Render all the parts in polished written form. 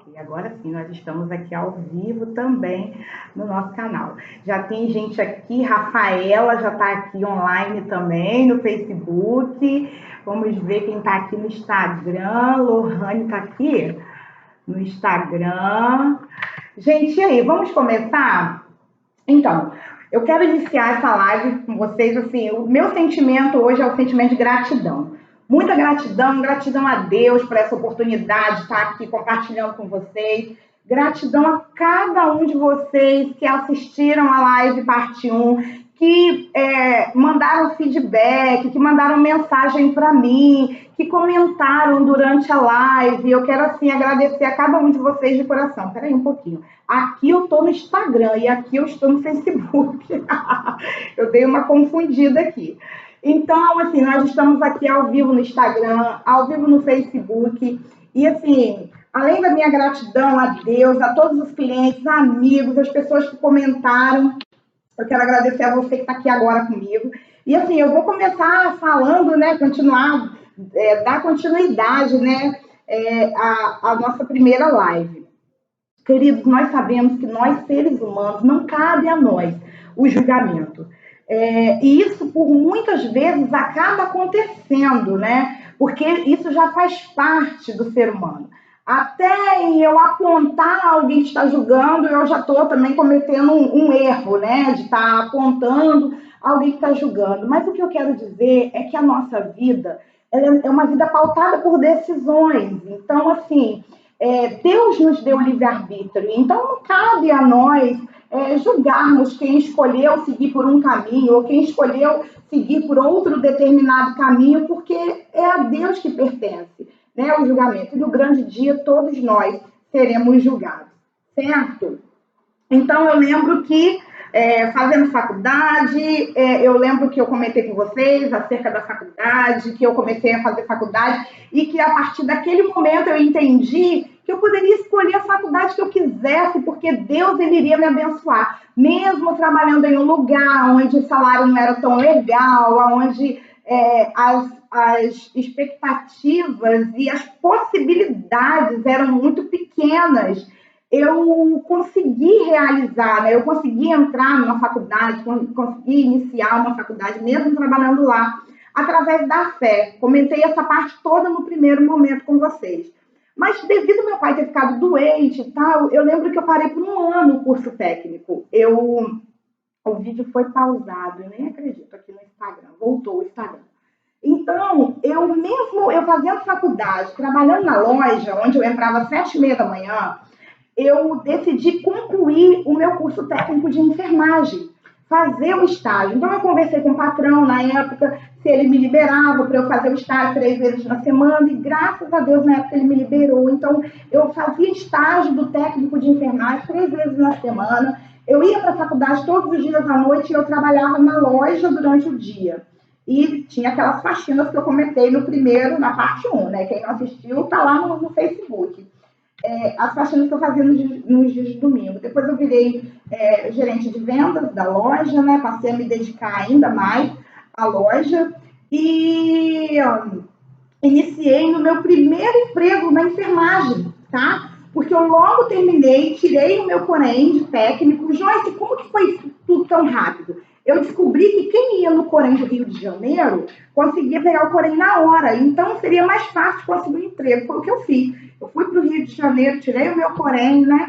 E agora sim, nós estamos aqui ao vivo também no nosso canal. Já tem gente aqui, Rafaela já está aqui online também no Facebook. Vamos ver quem está aqui no Instagram. Lohane está aqui no Instagram. Gente, e aí, vamos começar? Então, eu quero iniciar essa live com vocês, assim, o meu sentimento hoje é o sentimento de gratidão. Muita gratidão, gratidão a Deus por essa oportunidade de estar aqui compartilhando com vocês. Gratidão a cada um de vocês que assistiram a live parte 1, que mandaram feedback, que mandaram mensagem para mim, que comentaram durante a live. Eu quero, assim, agradecer a cada um de vocês de coração. Peraí um pouquinho. Aqui eu estou no Instagram e aqui eu estou no Facebook. Eu dei uma confundida aqui. Então, assim, nós estamos aqui ao vivo no Instagram, ao vivo no Facebook. E, assim, além da minha gratidão a Deus, a todos os clientes, amigos, as pessoas que comentaram, eu quero agradecer a você que está aqui agora comigo. E, assim, eu vou começar falando, né, dar continuidade, né, à nossa primeira live. Queridos, nós sabemos que nós, seres humanos, não cabe a nós o julgamento. E isso, por muitas vezes, acaba acontecendo, né? Porque isso já faz parte do ser humano. Até em eu apontar alguém que está julgando, eu já estou também cometendo um erro, né? De estar apontando alguém que está julgando. Mas o que eu quero dizer é que a nossa vida é uma vida pautada por decisões. Então, assim, Deus nos deu livre-arbítrio. Então, não cabe a nós julgarmos quem escolheu seguir por um caminho ou quem escolheu seguir por outro determinado caminho, porque é a Deus que pertence, né, o julgamento. E no grande dia, todos nós seremos julgados, certo? Então, eu lembro que, fazendo faculdade, eu lembro que eu comentei com vocês acerca da faculdade, que eu comecei a fazer faculdade e que, a partir daquele momento, eu entendi que eu poderia escolher a faculdade que eu quisesse, porque Deus, ele iria me abençoar. Mesmo trabalhando em um lugar onde o salário não era tão legal, onde as expectativas e as possibilidades eram muito pequenas, eu consegui realizar, né? Eu consegui entrar numa faculdade, consegui iniciar uma faculdade, mesmo trabalhando lá, através da fé. Comentei essa parte toda no primeiro momento com vocês. Mas devido ao meu pai ter ficado doente e tal, eu lembro que eu parei por um ano o curso técnico. O vídeo foi pausado, eu nem acredito, aqui no Instagram, voltou o Instagram. Então, eu fazendo faculdade, trabalhando na loja, onde eu entrava às 7h30 da manhã, eu decidi concluir o meu curso técnico de enfermagem, fazer o estágio. Então, eu conversei com o patrão na época, se ele me liberava para eu fazer o estágio 3 vezes na semana, e graças a Deus, na época, ele me liberou. Então, eu fazia estágio do técnico de enfermagem 3 vezes na semana, eu ia para a faculdade todos os dias à noite e eu trabalhava na loja durante o dia. E tinha aquelas faxinas que eu comentei na parte 1, né? Quem não assistiu, está lá no Facebook. As faxinas que eu fazia nos dias de domingo. Depois eu virei gerente de vendas da loja, né? Passei a me dedicar ainda mais à loja e iniciei no meu primeiro emprego na enfermagem, tá? Porque eu logo terminei, tirei o meu Corém de técnico. Joyce, como que foi isso tudo tão rápido? Eu descobri que quem ia no Corém do Rio de Janeiro conseguia pegar o Corém na hora, então seria mais fácil conseguir um emprego. Foi o que eu fiz. Eu fui para o Rio de Janeiro, tirei o meu Corém, né?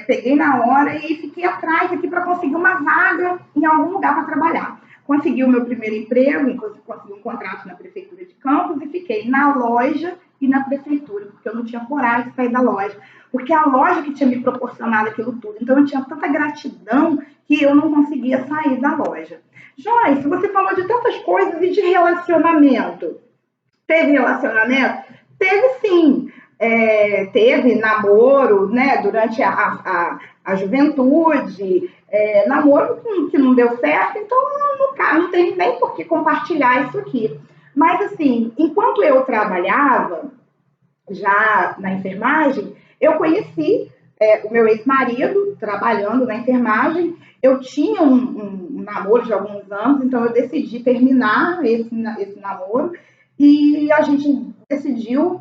Peguei na hora e fiquei atrás aqui para conseguir uma vaga em algum lugar para trabalhar. Consegui o meu primeiro emprego, consegui um contrato na Prefeitura de Campos e fiquei na loja e na Prefeitura, porque eu não tinha coragem de sair da loja, porque a loja que tinha me proporcionado aquilo tudo. Então, eu tinha tanta gratidão que eu não conseguia sair da loja. Joyce, você falou de tantas coisas e de relacionamento. Teve relacionamento? Teve sim. Teve namoro, né, durante a juventude, namoro que não deu certo, então não tem nem por que compartilhar isso aqui. Mas, assim, enquanto eu trabalhava já na enfermagem, eu conheci o meu ex-marido trabalhando na enfermagem. Eu tinha um namoro de alguns anos, então eu decidi terminar esse namoro e a gente decidiu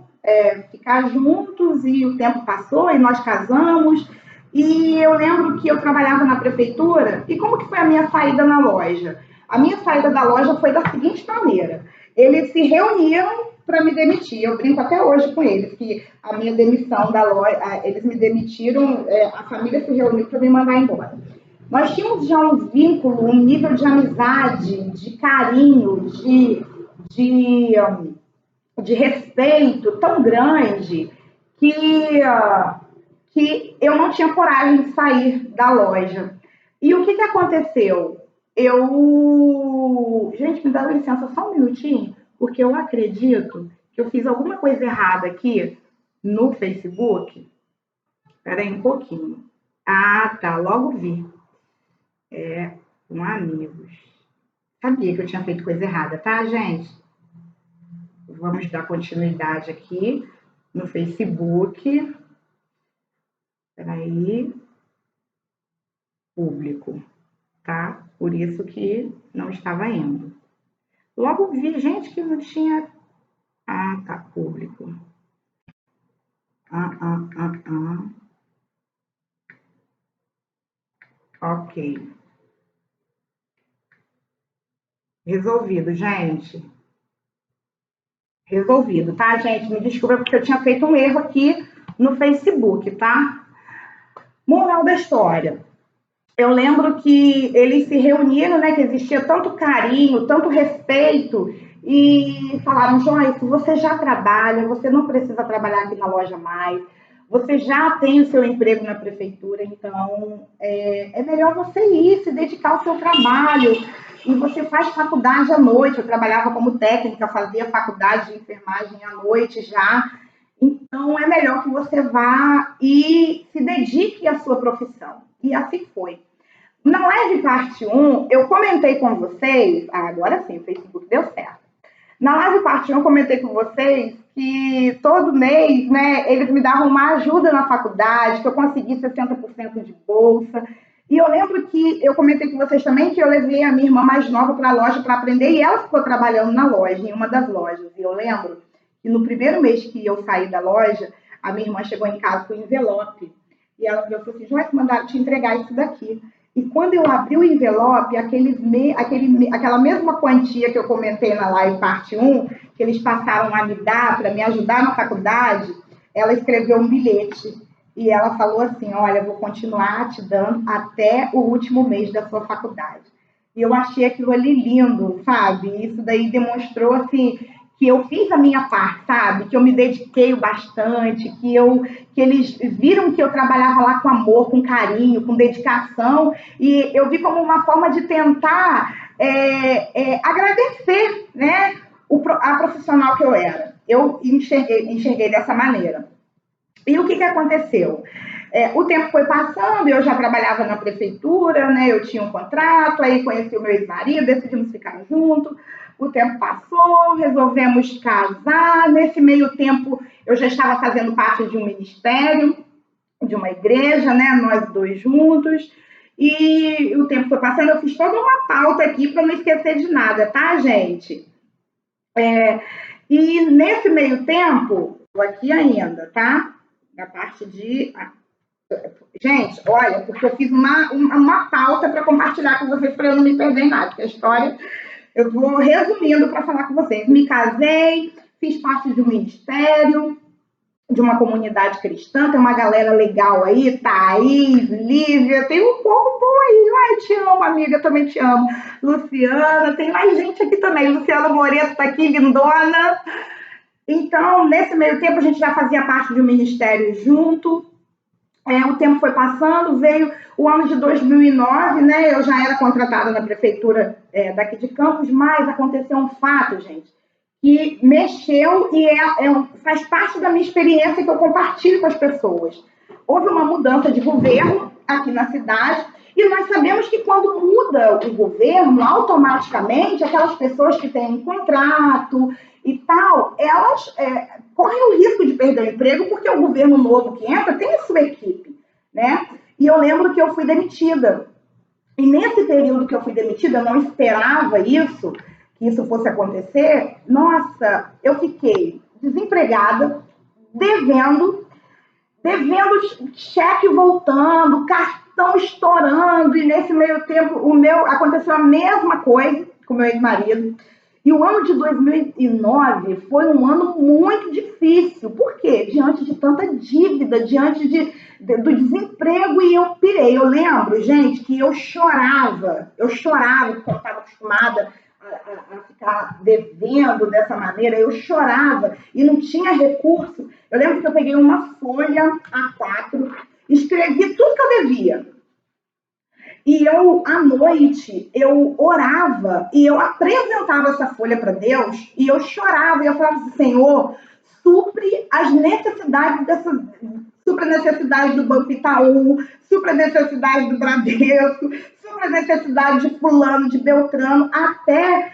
ficar juntos e o tempo passou e nós casamos. E eu lembro que eu trabalhava na prefeitura e como que foi a minha saída na loja? A minha saída da loja foi da seguinte maneira: eles se reuniram para me demitir. Eu brinco até hoje com eles que a minha demissão da loja, eles me demitiram, a família se reuniu para me mandar embora. Nós tínhamos já um vínculo, um nível de amizade, de carinho, de, de respeito tão grande que, que eu não tinha coragem de sair da loja. E o que, que aconteceu? Gente, me dá licença só um minutinho, porque eu acredito que eu fiz alguma coisa errada aqui no Facebook. Espera aí um pouquinho. Ah, tá, logo vi. Com amigos. Sabia que eu tinha feito coisa errada, tá, gente? Vamos dar continuidade aqui no Facebook. Espera aí. Público, tá? Por isso que não estava indo. Logo vi, gente, que não tinha... Ah, tá, público. Ok. Resolvido, gente. Resolvido, tá, gente? Me desculpa porque eu tinha feito um erro aqui no Facebook, tá? Moral da história. Eu lembro que eles se reuniram, né? Que existia tanto carinho, tanto respeito, e falaram: Joyce, você já trabalha, você não precisa trabalhar aqui na loja mais, você já tem o seu emprego na prefeitura, então é melhor você ir se dedicar ao seu trabalho. E você faz faculdade à noite. Eu trabalhava como técnica, fazia faculdade de enfermagem à noite já. Então é melhor que você vá e se dedique à sua profissão. E assim foi. Na live parte 1, eu comentei com vocês, agora sim, o Facebook deu certo. Na live parte 1, eu comentei com vocês que todo mês, né, eles me davam uma ajuda na faculdade, que eu consegui 60% de bolsa. E eu lembro que eu comentei com vocês também que eu levei a minha irmã mais nova para a loja para aprender e ela ficou trabalhando na loja, em uma das lojas. E eu lembro que no primeiro mês que eu saí da loja, a minha irmã chegou em casa com um envelope. E ela falou assim: Joyce, mandaram te entregar isso daqui. E quando eu abri o envelope, aquela mesma quantia que eu comentei na live parte 1, que eles passaram a me dar para me ajudar na faculdade, ela escreveu um bilhete. E ela falou assim: olha, vou continuar te dando até o último mês da sua faculdade. E eu achei aquilo ali lindo, sabe? Isso daí demonstrou, assim, que eu fiz a minha parte, sabe? Que eu me dediquei bastante, que eles viram que eu trabalhava lá com amor, com carinho, com dedicação, e eu vi como uma forma de tentar agradecer, né, a profissional que eu era. Eu enxerguei dessa maneira. E o que, que aconteceu? O tempo foi passando, eu já trabalhava na prefeitura, né? Eu tinha um contrato, aí conheci o meu ex-marido, decidimos ficar juntos. O tempo passou, resolvemos casar. Nesse meio tempo, eu já estava fazendo parte de um ministério, de uma igreja, né? Nós dois juntos. E o tempo foi passando, eu fiz toda uma pauta aqui para não esquecer de nada, tá, gente? E nesse meio tempo, estou aqui ainda, tá? Da parte de... Gente, olha, porque eu fiz uma pauta para compartilhar com vocês para eu não me perder em nada, porque a história eu vou resumindo para falar com vocês. Me casei, fiz parte de um ministério, de uma comunidade cristã, tem uma galera legal aí, Thaís, Lívia, tem um povo bom aí. Ai, te amo, amiga, eu também te amo. Luciana, tem mais gente aqui também. Luciana Moreto está aqui, lindona. Então, nesse meio tempo, a gente já fazia parte de um ministério junto. O tempo foi passando, veio o ano de 2009, né? Eu já era contratada na prefeitura daqui de Campos, mas aconteceu um fato, gente, que mexeu e faz parte da minha experiência que eu compartilho com as pessoas. Houve uma mudança de governo aqui na cidade e nós sabemos que quando muda o governo, automaticamente, aquelas pessoas que têm um contrato e tal, elas correm o risco de perder o emprego porque o governo novo que entra tem a sua equipe, né? E eu lembro que eu fui demitida. E nesse período que eu fui demitida, eu não esperava isso, que isso fosse acontecer. Nossa, eu fiquei desempregada, devendo, cheque voltando, cartão estourando, e nesse meio tempo aconteceu a mesma coisa com o meu ex-marido. E o ano de 2009 foi um ano muito difícil. Por quê? Diante de tanta dívida, diante do desemprego, e eu pirei. Eu lembro, gente, que eu chorava porque eu estava acostumada a ficar devendo dessa maneira. Eu chorava e não tinha recurso. Eu lembro que eu peguei uma folha A4, escrevi tudo que eu devia. E eu, à noite, eu orava e eu apresentava essa folha para Deus e eu chorava e eu falava assim, Senhor, supre as necessidades supre a necessidade do Banco Itaú, supre a necessidade do Bradesco, supre a necessidade de fulano, de Beltrano, até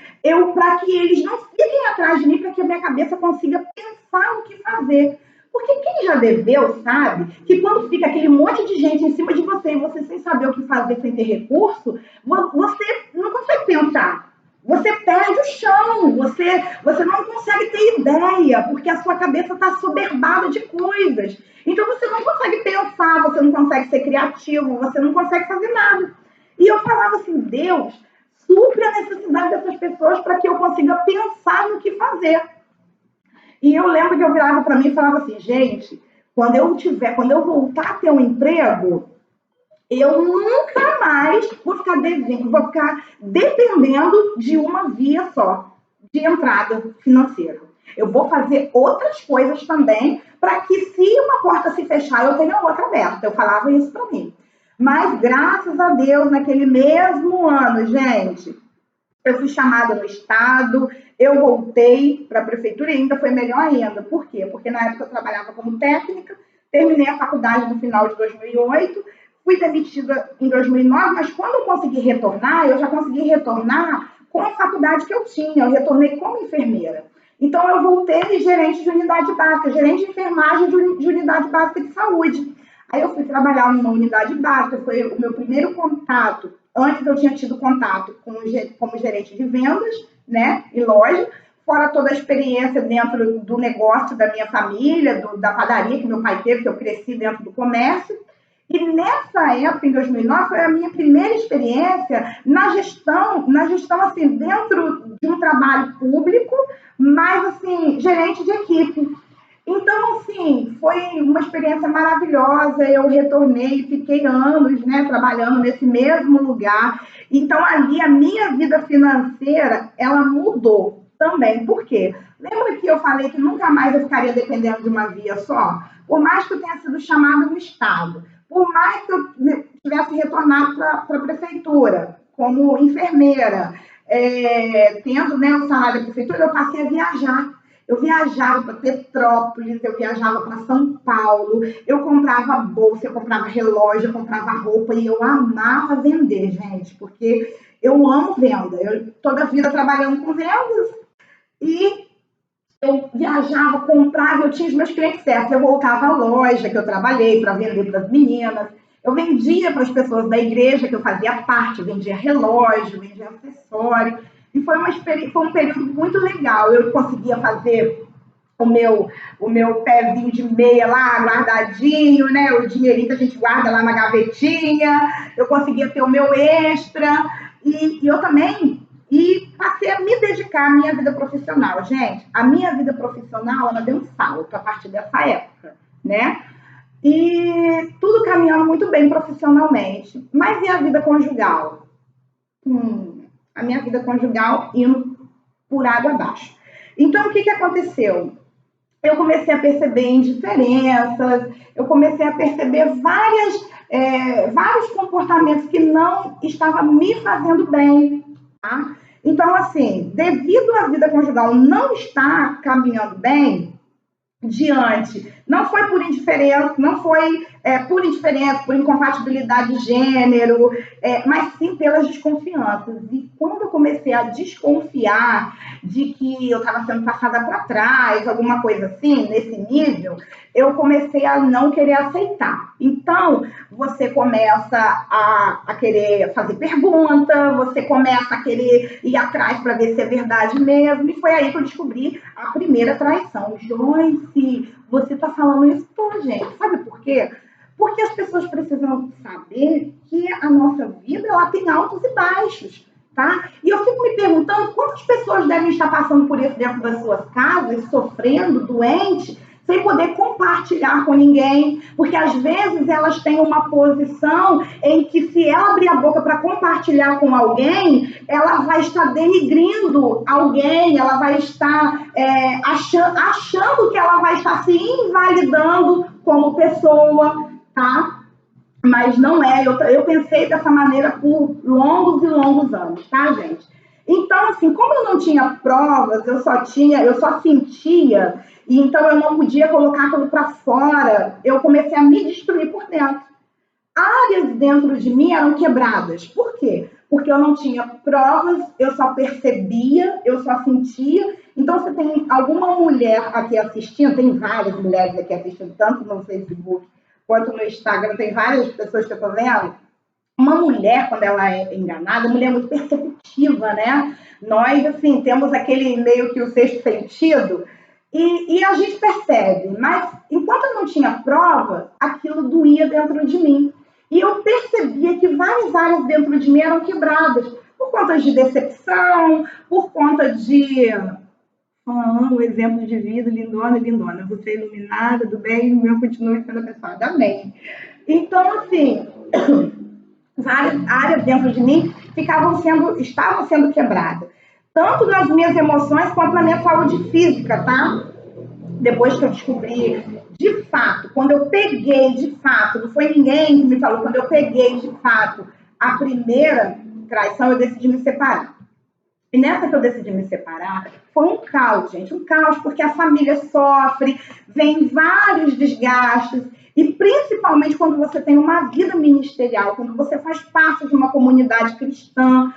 para que eles não fiquem atrás de mim, para que a minha cabeça consiga pensar no que fazer. Porque quem já deveu sabe que quando fica aquele monte de gente em cima de você e você sem saber o que fazer, sem ter recurso, você não consegue pensar. Você perde o chão, você não consegue ter ideia, porque a sua cabeça está assoberbada de coisas. Então você não consegue pensar, você não consegue ser criativo, você não consegue fazer nada. E eu falava assim, Deus, supre a necessidade dessas pessoas para que eu consiga pensar no que fazer. E eu lembro que eu virava para mim e falava assim, gente, quando eu voltar a ter um emprego, eu nunca mais vou ficar dependendo de uma via só de entrada financeira. Eu vou fazer outras coisas também para que, se uma porta se fechar, eu tenha outra aberta. Eu falava isso para mim. Mas, graças a Deus, naquele mesmo ano, gente, eu fui chamada no estado, eu voltei para a prefeitura e ainda foi melhor ainda. Por quê? Porque na época eu trabalhava como técnica, terminei a faculdade no final de 2008, fui demitida em 2009, mas quando eu consegui retornar, eu já consegui retornar com a faculdade que eu tinha, eu retornei como enfermeira. Então eu voltei gerente de unidade básica, gerente de enfermagem de unidade básica de saúde. Aí eu fui trabalhar numa unidade básica, foi o meu primeiro contato. Antes eu tinha tido contato como gerente de vendas, né, em loja, fora toda a experiência dentro do negócio da minha família, da padaria que meu pai teve, que eu cresci dentro do comércio. E nessa época, em 2009, foi a minha primeira experiência na gestão assim, dentro de um trabalho público, mas assim, gerente de equipe. Então, assim, foi uma experiência maravilhosa. Eu retornei, fiquei anos, né, trabalhando nesse mesmo lugar. Então, ali, a minha vida financeira, ela mudou também. Por quê? Lembra que eu falei que nunca mais eu ficaria dependendo de uma via só? Por mais que eu tenha sido chamada no Estado, por mais que eu tivesse retornado para a prefeitura como enfermeira, tendo, né, o salário da prefeitura, eu passei a viajar. Eu viajava para Petrópolis, eu viajava para São Paulo, eu comprava bolsa, eu comprava relógio, eu comprava roupa e eu amava vender, gente, porque eu amo venda. Eu toda a vida trabalhando com vendas e eu viajava, comprava, eu tinha os meus clientes certos. Eu voltava à loja que eu trabalhei para vender para as meninas. Eu vendia para as pessoas da igreja que eu fazia parte, eu vendia relógio, vendia acessório. E foi um período muito legal. Eu conseguia fazer o meu pezinho de meia lá guardadinho, né? O dinheirinho que a gente guarda lá na gavetinha. Eu conseguia ter o meu extra. E eu também passei a me dedicar à minha vida profissional. Gente, a minha vida profissional, ela deu um salto a partir dessa época, né? E tudo caminhando muito bem profissionalmente. Mas e a vida conjugal? A minha vida conjugal indo por água abaixo. Então, o que aconteceu? Eu comecei a perceber indiferenças, eu comecei a perceber vários comportamentos que não estavam me fazendo bem. Tá? Então, assim, devido à vida conjugal não estar caminhando bem, não foi por indiferença, não foi por indiferença, por incompatibilidade de gênero, mas sim pelas desconfianças. E quando eu comecei a desconfiar de que eu estava sendo passada para trás, alguma coisa assim, nesse nível, eu comecei a não querer aceitar. Então, você começa a querer fazer pergunta, você começa a querer ir atrás para ver se é verdade mesmo. E foi aí que eu descobri a primeira traição. Joyce, você está falando isso? Pô, gente, sabe por quê? Porque as pessoas precisam saber que a nossa vida ela tem altos e baixos. Tá? E eu fico me perguntando quantas pessoas devem estar passando por isso dentro das suas casas, sofrendo, doentes, sem poder compartilhar com ninguém, porque às vezes elas têm uma posição em que se ela abrir a boca para compartilhar com alguém, ela vai estar denigrindo alguém, ela vai estar achando que ela vai estar se invalidando como pessoa, tá? Mas não é, eu pensei dessa maneira por longos e longos anos, tá, gente? Então, assim, como eu não tinha provas, eu só sentia, e então eu não podia colocar aquilo para fora, eu comecei a me destruir por dentro. Áreas dentro de mim eram quebradas. Por quê? Porque eu não tinha provas, eu só percebia, eu só sentia. Então, se tem alguma mulher aqui assistindo, tem várias mulheres aqui assistindo, tanto no Facebook quanto no Instagram, tem várias pessoas que eu tô vendo. Uma mulher, quando ela é enganada, a mulher é muito perceptiva, né? Nós, assim, temos aquele meio que o sexto sentido e a gente percebe, mas enquanto eu não tinha prova, aquilo doía dentro de mim. E eu percebia que várias áreas dentro de mim eram quebradas, por conta de decepção, por conta de o exemplo de vida, lindona, lindona. Você é iluminada, do bem, o meu continue sendo abençoado. Amém. Então, assim, várias áreas dentro de mim estavam sendo quebradas. Tanto nas minhas emoções quanto na minha saúde física, tá? Depois que eu descobri, de fato, quando eu peguei, de fato, não foi ninguém que me falou, quando eu peguei, de fato, a primeira traição, eu decidi me separar. E nessa que eu decidi me separar, foi um caos, gente, um caos, porque a família sofre, vem vários desgastes, e principalmente quando você tem uma vida ministerial, quando você faz parte de uma comunidade cristã,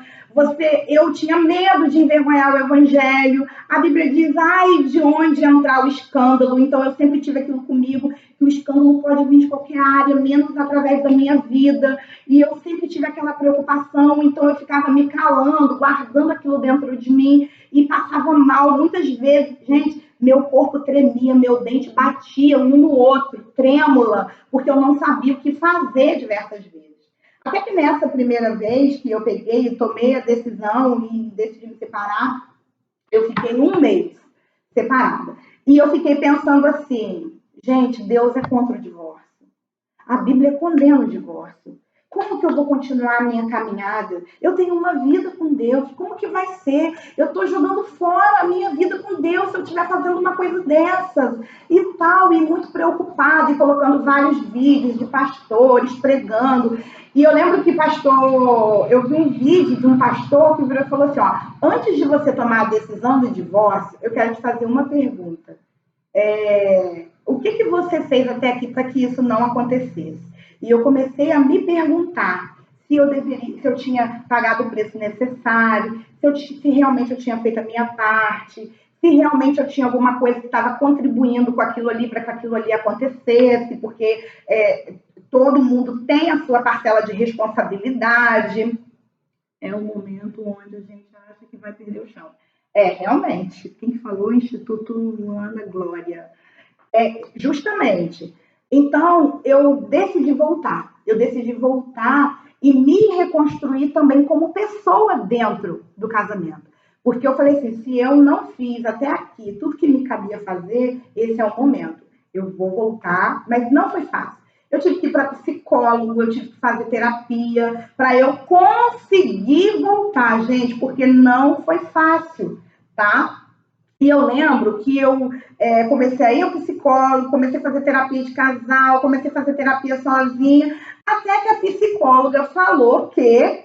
eu tinha medo de envergonhar o evangelho. A Bíblia diz, ai, de onde entrar o escândalo? Então eu sempre tive aquilo comigo, que o escândalo pode vir de qualquer área, menos através da minha vida. E eu sempre tive aquela preocupação, então eu ficava me calando, guardando aquilo dentro de mim e passava mal. Muitas vezes, gente, meu corpo tremia, meu dente batia um no outro, trêmula, porque eu não sabia o que fazer diversas vezes. Até que nessa primeira vez que eu peguei e tomei a decisão e decidi me separar, eu fiquei um mês separada. E eu fiquei pensando assim, gente, Deus é contra o divórcio. A Bíblia condena o divórcio. Como que eu vou continuar a minha caminhada? Eu tenho uma vida com Deus. Como que vai ser? Eu estou jogando fora a minha vida com Deus se eu estiver fazendo uma coisa dessas. E tal, e muito preocupada, e colocando vários vídeos de pastores pregando. E eu lembro que eu vi um vídeo de um pastor que virou e falou assim, ó, antes de você tomar a decisão do divórcio, eu quero te fazer uma pergunta. O que você fez até aqui para que isso não acontecesse? E eu comecei a me perguntar se eu tinha pagado o preço necessário, se realmente eu tinha feito a minha parte, se realmente eu tinha alguma coisa que estava contribuindo com aquilo ali para que aquilo ali acontecesse, porque todo mundo tem a sua parcela de responsabilidade. É o momento onde a gente acha que vai perder o chão. Realmente, quem falou? Instituto Ana Glória. Justamente. Então, eu decidi voltar. E me reconstruir também como pessoa dentro do casamento. Porque eu falei assim, se eu não fiz até aqui tudo que me cabia fazer, esse é o momento. Eu vou voltar, mas não foi fácil. Eu tive que ir para psicólogo, eu tive que fazer terapia para eu conseguir voltar, gente, porque não foi fácil, tá? E eu lembro que eu comecei a ir ao psicólogo, comecei a fazer terapia de casal, comecei a fazer terapia sozinha, até que a psicóloga falou que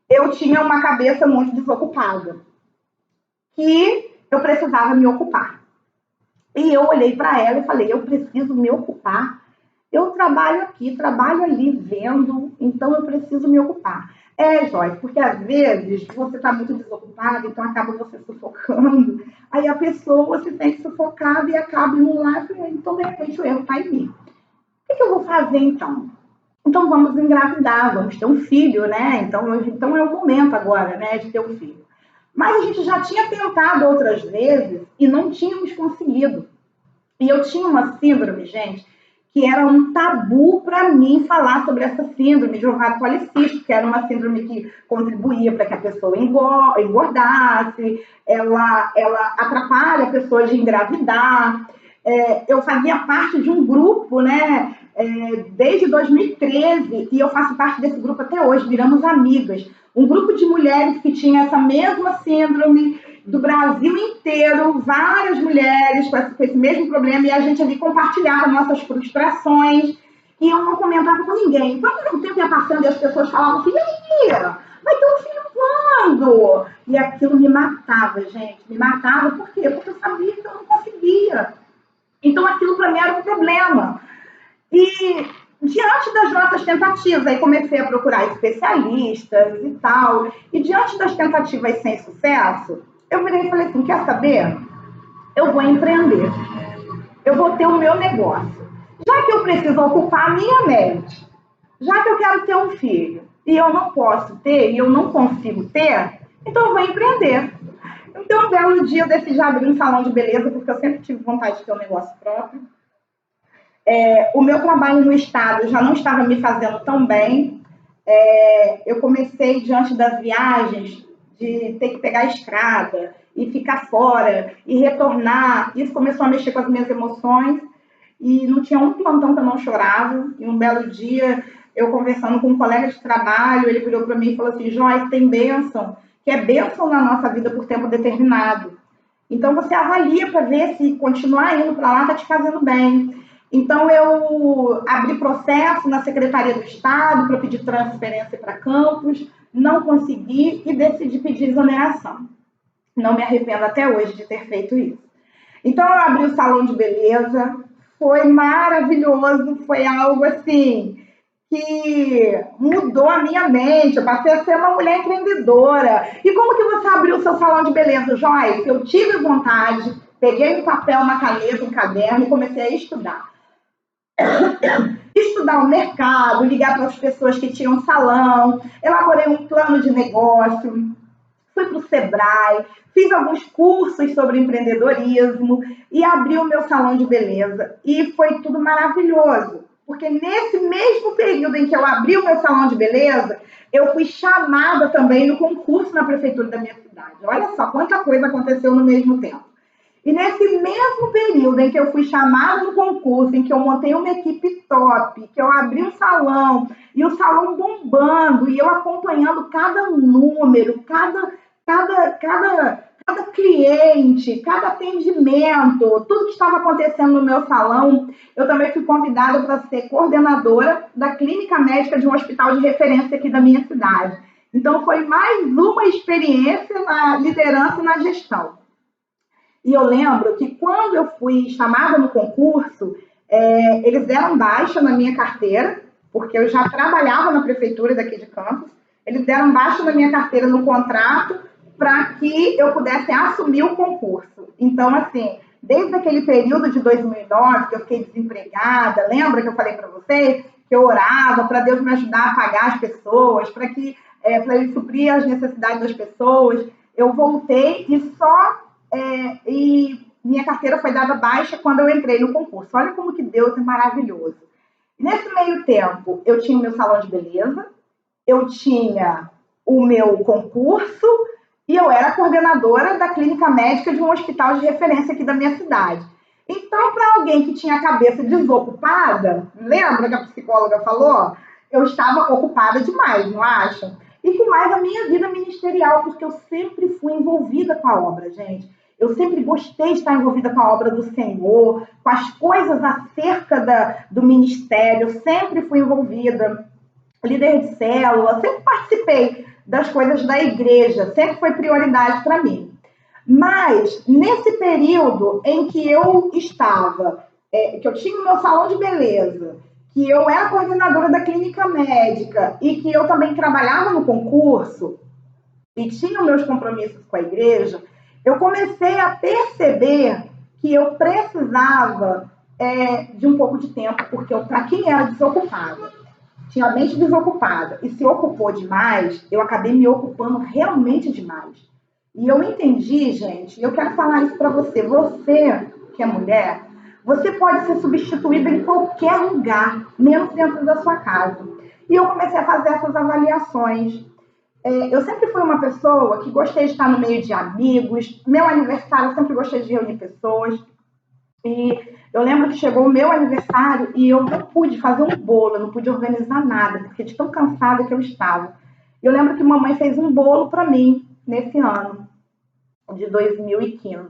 eu tinha uma cabeça muito desocupada, que eu precisava me ocupar. E eu olhei para ela e falei, eu preciso me ocupar. Eu trabalho aqui, trabalho ali, vendo, então eu preciso me ocupar. Joyce, porque às vezes você está muito desocupado, então acaba você sufocando. Aí a pessoa se sente sufocada e acaba indo lá, então de repente o erro está em mim. que eu vou fazer então? Então vamos engravidar, vamos ter um filho, né? Então é o momento agora, né, de ter um filho. Mas a gente já tinha tentado outras vezes e não tínhamos conseguido. E eu tinha uma síndrome, gente, que era um tabu para mim falar sobre essa síndrome de ovário policístico, que era uma síndrome que contribuía para que a pessoa engordasse, ela atrapalha a pessoa de engravidar. Eu fazia parte de um grupo, né, desde 2013, e eu faço parte desse grupo até hoje, viramos amigas. Um grupo de mulheres que tinha essa mesma síndrome, do Brasil inteiro, várias mulheres com esse mesmo problema, e a gente ali compartilhava nossas frustrações, e eu não comentava com ninguém. Quando o tempo ia passando e as pessoas falavam assim, e aí, vai ter um filho quando? E aquilo me matava, gente, me matava, por quê? Porque eu sabia que eu não conseguia. Então aquilo para mim era um problema. E diante das nossas tentativas, aí comecei a procurar especialistas e tal, e diante das tentativas sem sucesso, eu virei e falei assim, quer saber? Eu vou empreender. Eu vou ter o meu negócio. Já que eu preciso ocupar a minha mente, já que eu quero ter um filho, e eu não posso ter, e eu não consigo ter, então eu vou empreender. Então, um belo dia eu decidi abrir um salão de beleza, porque eu sempre tive vontade de ter um negócio próprio. O meu trabalho no Estado já não estava me fazendo tão bem. Eu comecei, diante das viagens, de ter que pegar a estrada e ficar fora e retornar. Isso começou a mexer com as minhas emoções e não tinha um plantão que eu não chorava. E um belo dia, eu conversando com um colega de trabalho, ele virou para mim e falou assim, Joyce, tem bênção, que é bênção na nossa vida por tempo determinado. Então, você avalia para ver se continuar indo para lá está te fazendo bem. Então, eu abri processo na Secretaria do Estado para pedir transferência para campus, não consegui e decidi pedir exoneração. Não me arrependo até hoje de ter feito isso. Então, eu abri o salão de beleza, foi maravilhoso, foi algo assim que mudou a minha mente, eu passei a ser uma mulher empreendedora. E como que você abriu o seu salão de beleza, Joyce? Eu tive vontade, peguei um papel, uma caneta, um caderno e comecei a estudar. Estudar o mercado, ligar para as pessoas que tinham salão, elaborei um plano de negócio, fui para o Sebrae, fiz alguns cursos sobre empreendedorismo e abri o meu salão de beleza. E foi tudo maravilhoso, porque nesse mesmo período em que eu abri o meu salão de beleza, eu fui chamada também no concurso na prefeitura da minha cidade. Olha só quanta coisa aconteceu no mesmo tempo. E nesse mesmo período em que eu fui chamada no concurso, em que eu montei uma equipe top, que eu abri um salão, e o salão bombando, e eu acompanhando cada número, cada cliente, cada atendimento, tudo que estava acontecendo no meu salão, eu também fui convidada para ser coordenadora da clínica médica de um hospital de referência aqui da minha cidade. Então, foi mais uma experiência na liderança e na gestão. E eu lembro que quando eu fui chamada no concurso, eles deram baixa na minha carteira, porque eu já trabalhava na prefeitura daqui de Campos, eles deram baixa na minha carteira no contrato para que eu pudesse assumir o concurso. Então, assim, desde aquele período de 2009, que eu fiquei desempregada, lembra que eu falei para vocês que eu orava para Deus me ajudar a pagar as pessoas, para ele suprir as necessidades das pessoas, eu voltei e minha carteira foi dada baixa quando eu entrei no concurso. Olha como que Deus é maravilhoso. Nesse meio tempo, eu tinha o meu salão de beleza, eu tinha o meu concurso e eu era coordenadora da clínica médica de um hospital de referência aqui da minha cidade. Então, para alguém que tinha a cabeça desocupada, lembra que a psicóloga falou? Eu estava ocupada demais, não acham? E com mais a minha vida ministerial, porque eu sempre fui envolvida com a obra, gente. Eu sempre gostei de estar envolvida com a obra do Senhor, com as coisas acerca do ministério, eu sempre fui envolvida. Líder de célula, sempre participei das coisas da igreja, sempre foi prioridade para mim. Mas, nesse período em que eu estava, que eu tinha o meu salão de beleza, que eu era coordenadora da clínica médica e que eu também trabalhava no concurso e tinha meus compromissos com a igreja, eu comecei a perceber que eu precisava de um pouco de tempo, porque para quem era desocupada, tinha a mente desocupada e se ocupou demais, eu acabei me ocupando realmente demais. E eu entendi, gente, e eu quero falar isso para você. Você, que é mulher, você pode ser substituída em qualquer lugar, menos dentro da sua casa. E eu comecei a fazer essas avaliações. Eu sempre fui uma pessoa que gostei de estar no meio de amigos. Meu aniversário, eu sempre gostei de reunir pessoas. E eu lembro que chegou o meu aniversário e eu não pude fazer um bolo, eu não pude organizar nada, porque de tão cansada que eu estava. Eu lembro que mamãe fez um bolo para mim nesse ano de 2015.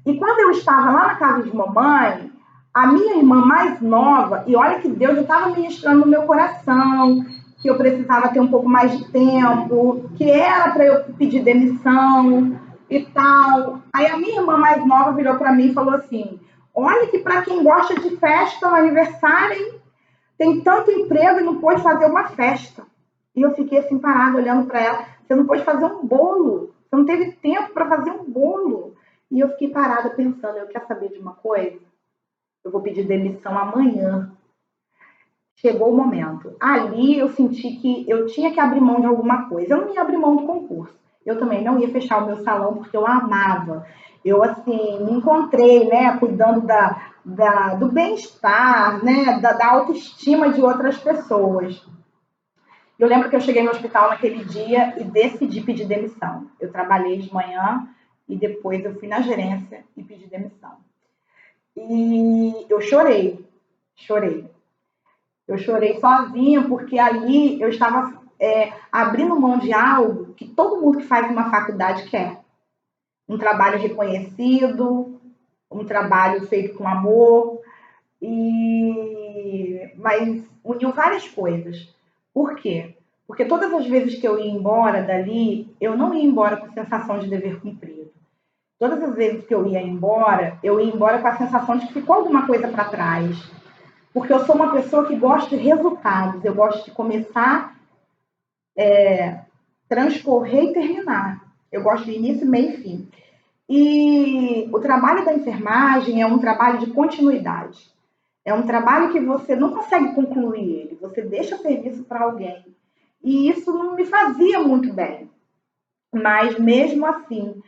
E quando eu estava lá na casa de mamãe, a minha irmã mais nova, e olha que Deus já estava ministrando no meu coração, que eu precisava ter um pouco mais de tempo, que era para eu pedir demissão e tal. Aí a minha irmã mais nova virou para mim e falou assim: olha que para quem gosta de festa no aniversário, hein? Tem tanto emprego e não pôde fazer uma festa. E eu fiquei assim parada olhando para ela. Você não pôde fazer um bolo. Você não teve tempo para fazer um bolo. E eu fiquei parada pensando, eu quero saber de uma coisa? Eu vou pedir demissão amanhã. Chegou o momento. Ali eu senti que eu tinha que abrir mão de alguma coisa. Eu não ia abrir mão do concurso. Eu também não ia fechar o meu salão porque eu amava. Eu, assim, me encontrei, né, cuidando do bem-estar, né, da autoestima de outras pessoas. Eu lembro que eu cheguei no hospital naquele dia e decidi pedir demissão. Eu trabalhei de manhã e depois eu fui na gerência e pedi demissão. E eu chorei, chorei. Eu chorei sozinha porque ali eu estava abrindo mão de algo que todo mundo que faz uma faculdade quer. Um trabalho reconhecido, um trabalho feito com amor, mas uniu várias coisas. Por quê? Porque todas as vezes que eu ia embora dali, eu não ia embora com sensação de dever cumprido. Todas as vezes que eu ia embora com a sensação de que ficou alguma coisa para trás. Porque eu sou uma pessoa que gosta de resultados, eu gosto de começar, transcorrer e terminar. Eu gosto de início, meio e fim. E o trabalho da enfermagem é um trabalho de continuidade. É um trabalho que você não consegue concluir ele, você deixa o serviço para alguém. E isso não me fazia muito bem. Mas mesmo assim,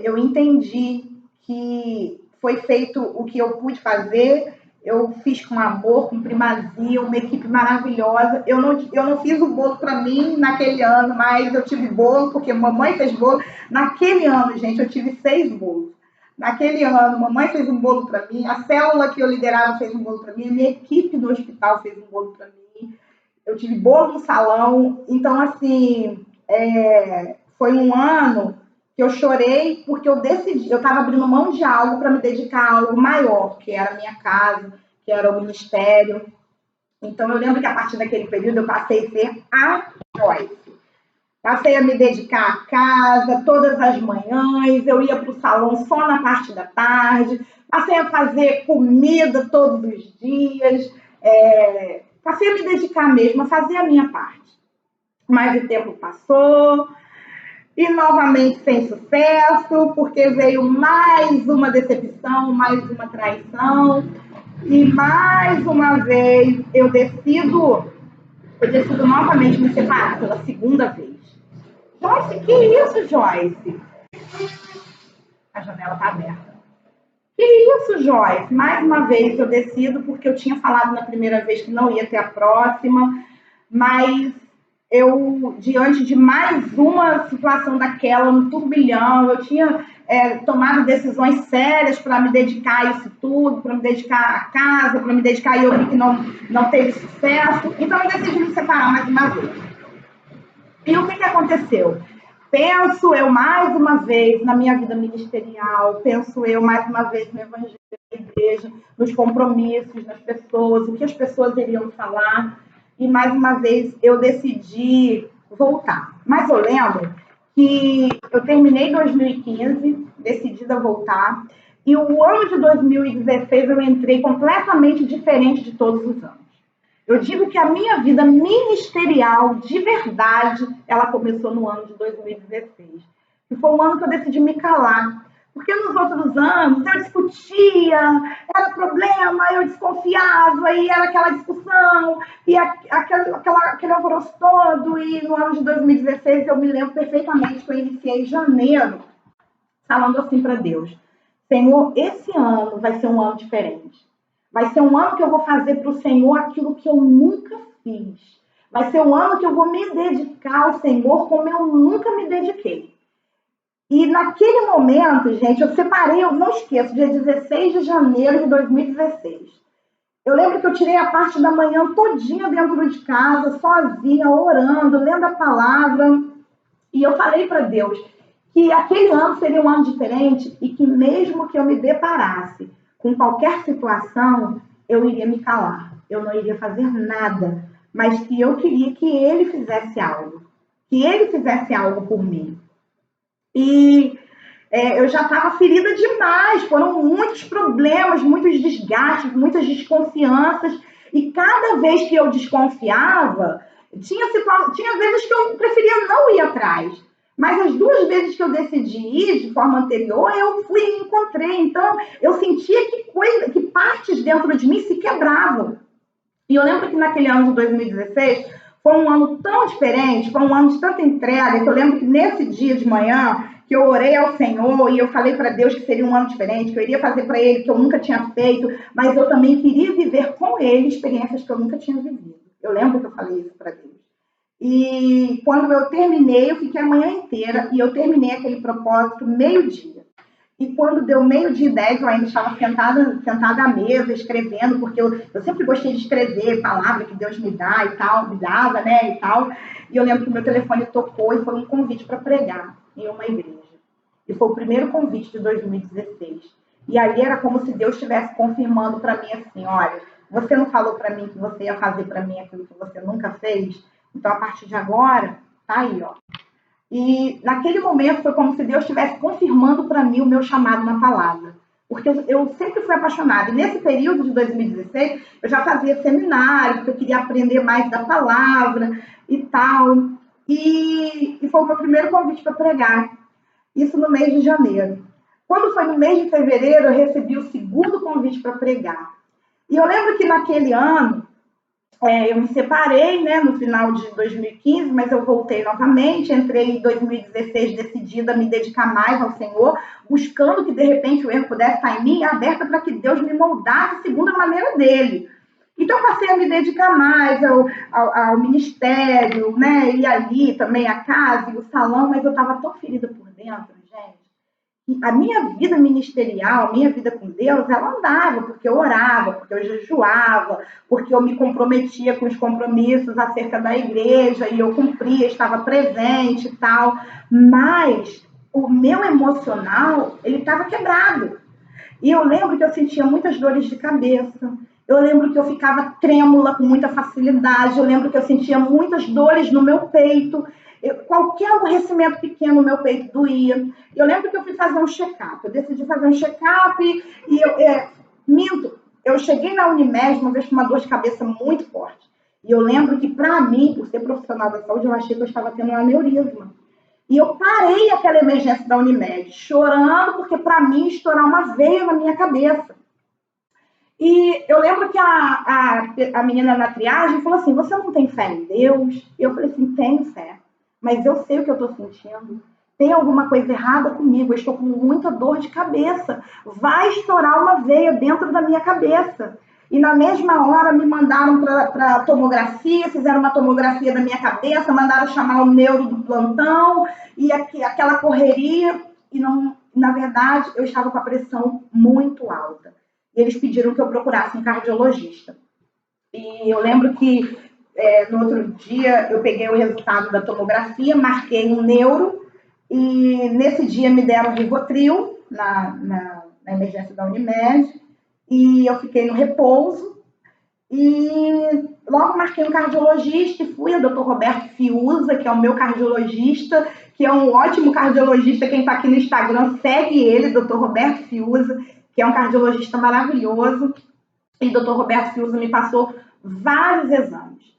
eu entendi que foi feito o que eu pude fazer, eu fiz com amor, com primazia, uma equipe maravilhosa. Eu não fiz o bolo para mim naquele ano, mas eu tive bolo, porque mamãe fez bolo. Naquele ano, gente, eu tive 6 bolos. Naquele ano, mamãe fez um bolo para mim, a célula que eu liderava fez um bolo para mim, a minha equipe do hospital fez um bolo para mim. Eu tive bolo no salão. Então, assim, foi um ano que eu chorei porque eu decidi, eu estava abrindo mão de algo para me dedicar a algo maior, que era a minha casa, que era o ministério. Então, eu lembro que a partir daquele período eu passei a ser a Joyce. Passei a me dedicar à casa todas as manhãs, eu ia para o salão só na parte da tarde, passei a fazer comida todos os dias, passei a me dedicar mesmo, a fazer a minha parte. Mas o tempo passou, e novamente sem sucesso, porque veio mais uma decepção, mais uma traição. E mais uma vez eu decido novamente me separar pela segunda vez. Joyce, que isso, Joyce? A janela está aberta. Que isso, Joyce? Mais uma vez eu decido, porque eu tinha falado na primeira vez que não ia ter a próxima, mas eu, diante de mais uma situação daquela, no turbilhão, eu tinha tomado decisões sérias para me dedicar a isso tudo, para me dedicar à casa, para me dedicar, e eu vi que não teve sucesso, então eu decidi me separar mais uma vez. E o que aconteceu? Penso eu mais uma vez na minha vida ministerial, penso eu mais uma vez no evangelho da igreja, nos compromissos, nas pessoas, o que as pessoas iriam falar, e mais uma vez eu decidi voltar. Mas eu lembro que eu terminei 2015, decidida a voltar, e o ano de 2016 eu entrei completamente diferente de todos os anos. Eu digo que a minha vida ministerial, de verdade, ela começou no ano de 2016. E foi um ano que eu decidi me calar. Porque nos outros anos eu discutia, era problema, desconfiava, e era aquela discussão, e aquele alvoroço todo. E no ano de 2016, eu me lembro perfeitamente que eu iniciei janeiro falando assim para Deus: Senhor, esse ano vai ser um ano diferente. Vai ser um ano que eu vou fazer para o Senhor aquilo que eu nunca fiz. Vai ser um ano que eu vou me dedicar ao Senhor como eu nunca me dediquei. E naquele momento, gente, eu separei, eu não esqueço, dia 16 de janeiro de 2016. Eu lembro que eu tirei a parte da manhã todinha dentro de casa, sozinha, orando, lendo a palavra. E eu falei para Deus que aquele ano seria um ano diferente e que mesmo que eu me deparasse com qualquer situação, eu iria me calar. Eu não iria fazer nada, mas que eu queria que Ele fizesse algo. Que Ele fizesse algo por mim. E eu já estava ferida demais, foram muitos problemas, muitos desgastes, muitas desconfianças. E cada vez que eu desconfiava, tinha vezes que eu preferia não ir atrás. Mas as 2 vezes que eu decidi ir de forma anterior, eu fui e encontrei. Então, eu sentia que partes dentro de mim se quebravam. E eu lembro que naquele ano de 2016, foi um ano tão diferente, foi um ano de tanta entrega, que eu lembro que nesse dia de manhã, que eu orei ao Senhor e eu falei para Deus que seria um ano diferente, que eu iria fazer para Ele que eu nunca tinha feito, mas eu também queria viver com Ele experiências que eu nunca tinha vivido. Eu lembro que eu falei isso para Deus. E quando eu terminei, eu fiquei a manhã inteira e eu terminei aquele propósito meio-dia. E quando deu 12:10, eu ainda estava sentada à mesa, escrevendo, porque eu sempre gostei de escrever palavra que Deus me dá e tal, me dava, né, e tal. E eu lembro que o meu telefone tocou e foi um convite para pregar em uma igreja. E foi o primeiro convite de 2016. E ali era como se Deus estivesse confirmando para mim assim: olha, você não falou para mim que você ia fazer para mim aquilo que você nunca fez? Então, a partir de agora, tá aí, ó. E naquele momento foi como se Deus estivesse confirmando para mim o meu chamado na palavra. Porque eu sempre fui apaixonada. E nesse período de 2016, eu já fazia seminário, porque eu queria aprender mais da palavra e tal. E foi o meu primeiro convite para pregar. Isso no mês de janeiro. Quando foi no mês de fevereiro, eu recebi o segundo convite para pregar. E eu lembro que naquele ano, eu me separei, né, no final de 2015, mas eu voltei novamente, entrei em 2016 decidida a me dedicar mais ao Senhor, buscando que de repente o erro pudesse estar em mim, aberta para que Deus me moldasse segundo a maneira dele. Então, passei a me dedicar mais ao ministério, né, e ali também a casa e o salão, mas eu estava tão ferida por dentro, gente. A minha vida ministerial, a minha vida com Deus, ela andava, porque eu orava, porque eu jejuava, porque eu me comprometia com os compromissos acerca da igreja, e eu cumpria, estava presente e tal. Mas o meu emocional, ele estava quebrado. E eu lembro que eu sentia muitas dores de cabeça. Eu lembro que eu ficava trêmula com muita facilidade. Eu lembro que eu sentia muitas dores no meu peito. Qualquer aborrecimento pequeno no meu peito doía. Eu lembro que eu fui fazer um check-up. Eu decidi fazer um check-up e minto. Eu cheguei na Unimed uma vez com uma dor de cabeça muito forte. E eu lembro que, para mim, por ser profissional da saúde, eu achei que eu estava tendo um aneurisma. E eu parei aquela emergência da Unimed, chorando, porque para mim estourar uma veia na minha cabeça. E eu lembro que a menina na triagem falou assim: você não tem fé em Deus? E eu falei assim: tenho fé, mas eu sei o que eu estou sentindo. Tem alguma coisa errada comigo, eu estou com muita dor de cabeça. Vai estourar uma veia dentro da minha cabeça. E na mesma hora me mandaram para tomografia, fizeram uma tomografia da minha cabeça, mandaram chamar o neuro do plantão, e aquela correria, e não, na verdade eu estava com a pressão muito alta. E eles pediram que eu procurasse um cardiologista. E eu lembro que no outro dia eu peguei o resultado da tomografia, marquei um neuro, e nesse dia me deram Rivotril na emergência da Unimed, e eu fiquei no repouso, e logo marquei um cardiologista e fui ao Dr. Roberto Fiuza, que é o meu cardiologista, que é um ótimo cardiologista. Quem está aqui no Instagram, segue ele, Dr. Roberto Fiuza, que é um cardiologista maravilhoso. E o Dr. Roberto Fiuza me passou vários exames.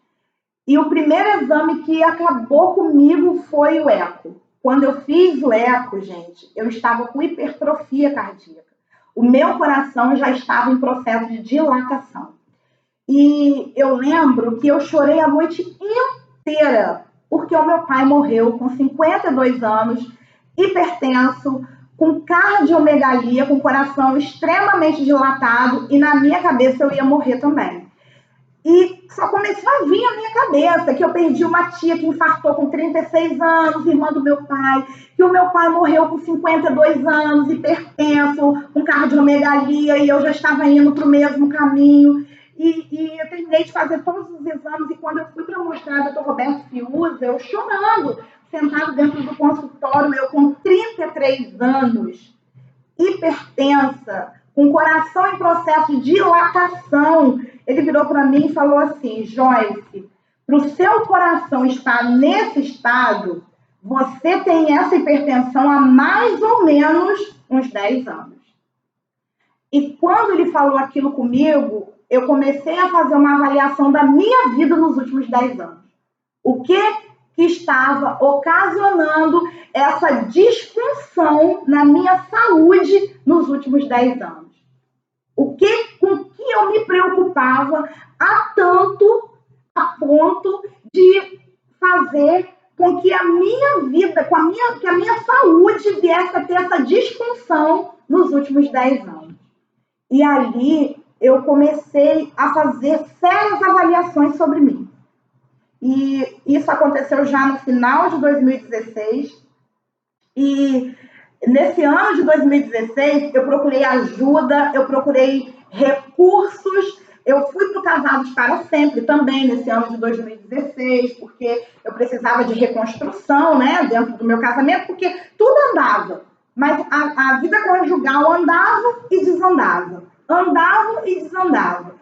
E o primeiro exame que acabou comigo foi o eco. Quando eu fiz o eco, gente, eu estava com hipertrofia cardíaca. O meu coração já estava em processo de dilatação. E eu lembro que eu chorei a noite inteira, porque o meu pai morreu com 52 anos, hipertenso, com cardiomegalia, com o coração extremamente dilatado, e na minha cabeça eu ia morrer também. E só começou a vir à minha cabeça que eu perdi uma tia que infartou com 36 anos, irmã do meu pai, que o meu pai morreu com 52 anos, hipertenso, com cardiomegalia, e eu já estava indo para o mesmo caminho. E eu terminei de fazer todos os exames, e quando eu fui para mostrar ao Dr. Roberto Fiuza, eu chorando, sentado dentro do consultório, eu com 33 anos, hipertensa, com coração em processo de dilatação, ele virou para mim e falou assim: Joyce, para o seu coração estar nesse estado, você tem essa hipertensão há mais ou menos uns 10 anos. E quando ele falou aquilo comigo, eu comecei a fazer uma avaliação da minha vida nos últimos 10 anos. O que estava ocasionando essa disfunção na minha saúde nos últimos 10 anos? Com que eu me preocupava a ponto de fazer com que a minha vida, que a minha saúde viesse a ter essa disfunção nos últimos 10 anos. E ali eu comecei a fazer sérias avaliações sobre mim. E isso aconteceu já no final de 2016. E nesse ano de 2016, eu procurei ajuda, eu procurei recursos. Eu fui para o Casados para Sempre também nesse ano de 2016, porque eu precisava de reconstrução, né, dentro do meu casamento, porque tudo andava, mas a vida conjugal andava e desandava. Andava e desandava.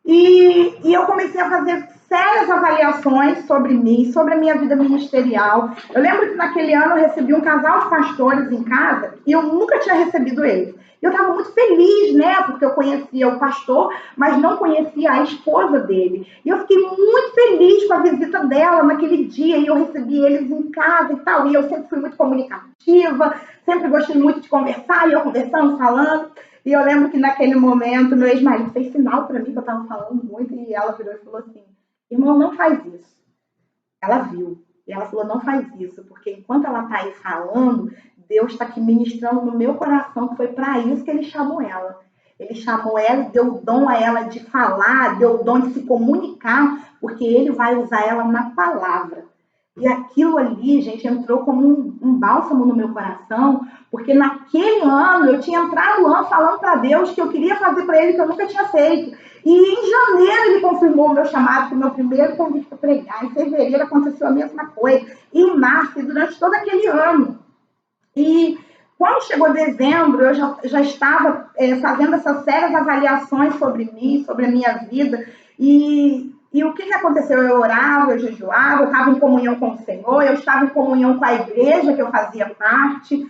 E eu comecei a fazer sérias avaliações sobre mim, sobre a minha vida ministerial. Eu lembro que naquele ano eu recebi um casal de pastores em casa e eu nunca tinha recebido eles. Eu estava muito feliz, né? Porque eu conhecia o pastor, mas não conhecia a esposa dele. E eu fiquei muito feliz com a visita dela naquele dia e eu recebi eles em casa e tal. E eu sempre fui muito comunicativa, sempre gostei muito de conversar, e eu conversando, falando. E eu lembro que naquele momento, meu ex-marido fez sinal para mim, que eu estava falando muito, e ela virou e falou assim: irmão, não faz isso. Ela viu. E ela falou: não faz isso, porque enquanto ela está aí falando, Deus está aqui ministrando no meu coração, que foi para isso que ele chamou ela. Ele chamou ela, deu o dom a ela de falar, deu o dom de se comunicar, porque ele vai usar ela na palavra. E aquilo ali, gente, entrou como um bálsamo no meu coração, porque naquele ano eu tinha entrado no ano falando para Deus que eu queria fazer para ele que eu nunca tinha feito. E em janeiro ele confirmou o meu chamado para o meu primeiro convite para pregar. Em fevereiro aconteceu a mesma coisa. E em março, e durante todo aquele ano. E quando chegou dezembro, eu já estava fazendo essas sérias avaliações sobre mim, sobre a minha vida. E o que aconteceu? Eu orava, eu jejuava, eu estava em comunhão com o Senhor, eu estava em comunhão com a igreja que eu fazia parte.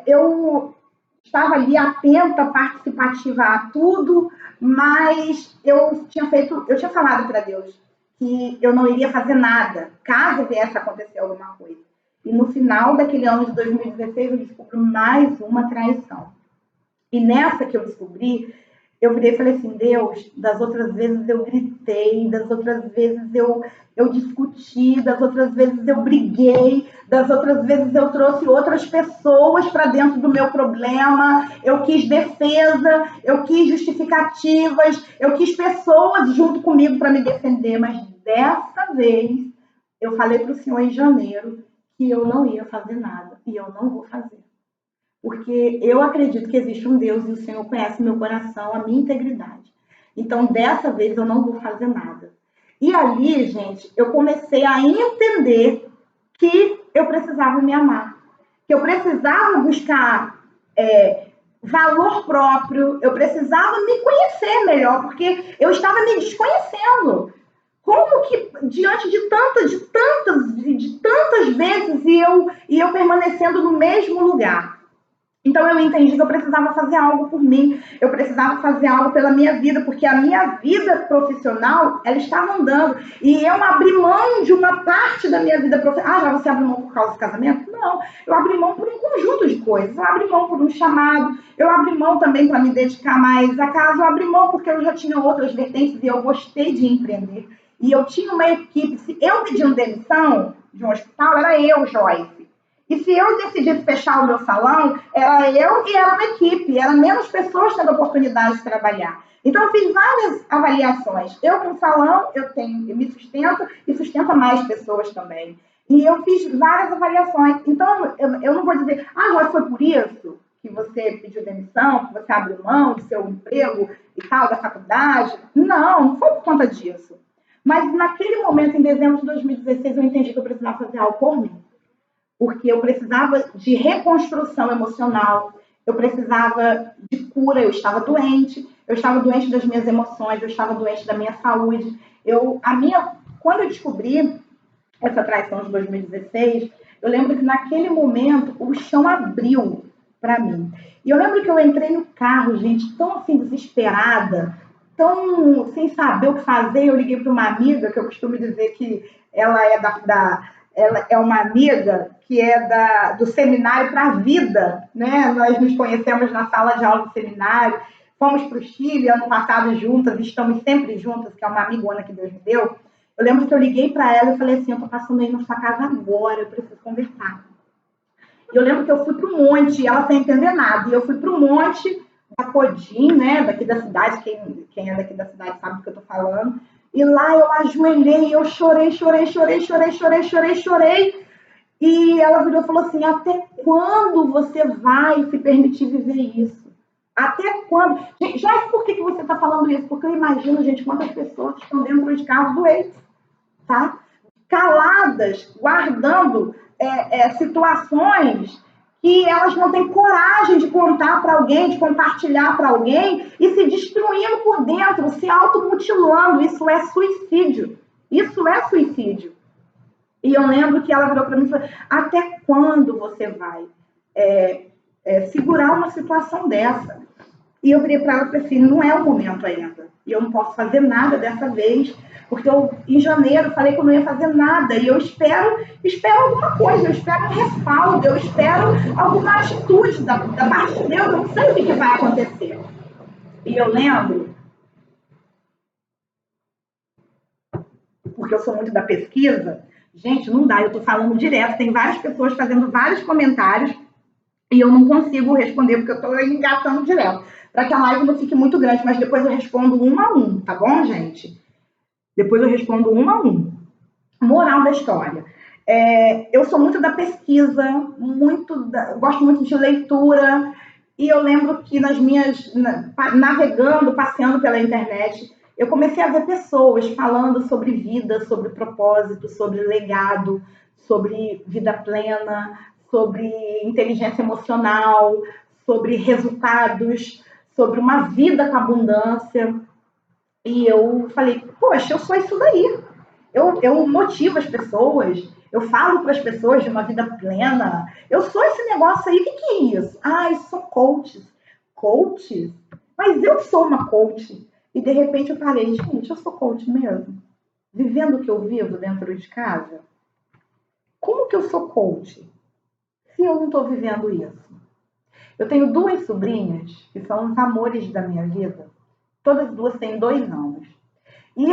Eu estava ali atenta, participativa a tudo, mas eu tinha falado para Deus que eu não iria fazer nada, caso viesse a acontecer alguma coisa. E no final daquele ano de 2016, eu descobri mais uma traição. E nessa que eu descobri, eu virei e falei assim: Deus, das outras vezes eu gritei, das outras vezes eu discuti, das outras vezes eu briguei, das outras vezes eu trouxe outras pessoas para dentro do meu problema, eu quis defesa, eu quis justificativas, eu quis pessoas junto comigo para me defender, mas dessa vez eu falei para o Senhor em janeiro que eu não ia fazer nada, e eu não vou fazer. Porque eu acredito que existe um Deus e o Senhor conhece meu coração, a minha integridade. Então, dessa vez, eu não vou fazer nada. E ali, gente, eu comecei a entender que eu precisava me amar. Que eu precisava buscar valor próprio, eu precisava me conhecer melhor, porque eu estava me desconhecendo. Como que, diante de tantas vezes, e eu permanecendo no mesmo lugar? Então eu entendi que eu precisava fazer algo por mim, eu precisava fazer algo pela minha vida, porque a minha vida profissional, ela estava andando. E eu abri mão de uma parte da minha vida profissional. Ah, já você abriu mão por causa do casamento? Não, eu abri mão por um conjunto de coisas. Eu abri mão por um chamado, eu abri mão também para me dedicar mais à casa, eu abri mão porque eu já tinha outras vertentes e eu gostei de empreender. E eu tinha uma equipe. Se eu pedindo demissão de um hospital, era eu, Joyce. E se eu decidisse fechar o meu salão, era eu e era uma equipe, eram menos pessoas tendo oportunidade de trabalhar. Então, eu fiz várias avaliações. Eu, com o salão, eu me sustento e sustenta mais pessoas também. E eu fiz várias avaliações. Então, eu não vou dizer, ah, foi por isso que você pediu demissão, que você abriu mão do seu emprego e tal, da faculdade. Não, não foi por conta disso. Mas naquele momento, em dezembro de 2016, eu entendi que eu precisava fazer algo por mim, porque eu precisava de reconstrução emocional, eu precisava de cura, eu estava doente das minhas emoções, eu estava doente da minha saúde. Quando eu descobri essa traição de 2016, eu lembro que naquele momento o chão abriu para mim. E eu lembro que eu entrei no carro, gente, tão assim desesperada, tão sem saber o que fazer. Eu liguei para uma amiga, que eu costumo dizer que ela é ela é uma amiga que é do seminário para a vida, né? Nós nos conhecemos na sala de aula do seminário, fomos para o Chile ano passado juntas, estamos sempre juntas, que é uma amigona que Deus me deu. Eu lembro que eu liguei para ela e falei assim, eu tô passando aí na sua casa agora, eu preciso conversar. E eu lembro que eu fui pro monte, ela sem entender nada, e eu fui pro monte da Codim, né, daqui da cidade, quem é daqui da cidade sabe do que eu tô falando, e lá eu ajoelhei, eu chorei, e ela virou e falou assim, até quando você vai se permitir viver isso? Até quando? Gente, Joyce, por que você está falando isso? Porque eu imagino, gente, quantas pessoas estão dentro de casa doentes, tá? Caladas, guardando situações que elas não têm coragem de contar para alguém, de compartilhar para alguém e se destruindo por dentro, se automutilando. Isso é suicídio. Isso é suicídio. E eu lembro que ela virou para mim e falou, até quando você vai segurar uma situação dessa? E eu virei para ela e falei assim, não é o momento ainda. E eu não posso fazer nada dessa vez, porque eu, em janeiro, falei que eu não ia fazer nada. E eu espero alguma coisa, eu espero um respaldo, eu espero alguma atitude da parte de Deus, eu não sei o que vai acontecer. E eu lembro, porque eu sou muito da pesquisa, gente, não dá, eu estou falando direto, tem várias pessoas fazendo vários comentários e eu não consigo responder porque eu estou engatando direto. Para que a live não fique muito grande, mas depois eu respondo um a um, tá bom, gente? Depois eu respondo um a um. Moral da história. Eu sou muito da pesquisa, gosto muito de leitura, e eu lembro que navegando, passeando pela internet, eu comecei a ver pessoas falando sobre vida, sobre propósito, sobre legado, sobre vida plena, sobre inteligência emocional, sobre resultados, sobre uma vida com abundância. E eu falei, poxa, eu sou isso daí. Eu motivo as pessoas, eu falo para as pessoas de uma vida plena. Eu sou esse negócio aí, o que é isso? Ah, eu sou coach. Coach? Mas eu sou uma coach. E de repente eu falei, gente, eu sou coach mesmo? Vivendo o que eu vivo dentro de casa? Como que eu sou coach se eu não estou vivendo isso? Eu tenho duas sobrinhas que são os amores da minha vida. Todas duas têm 2 anos. E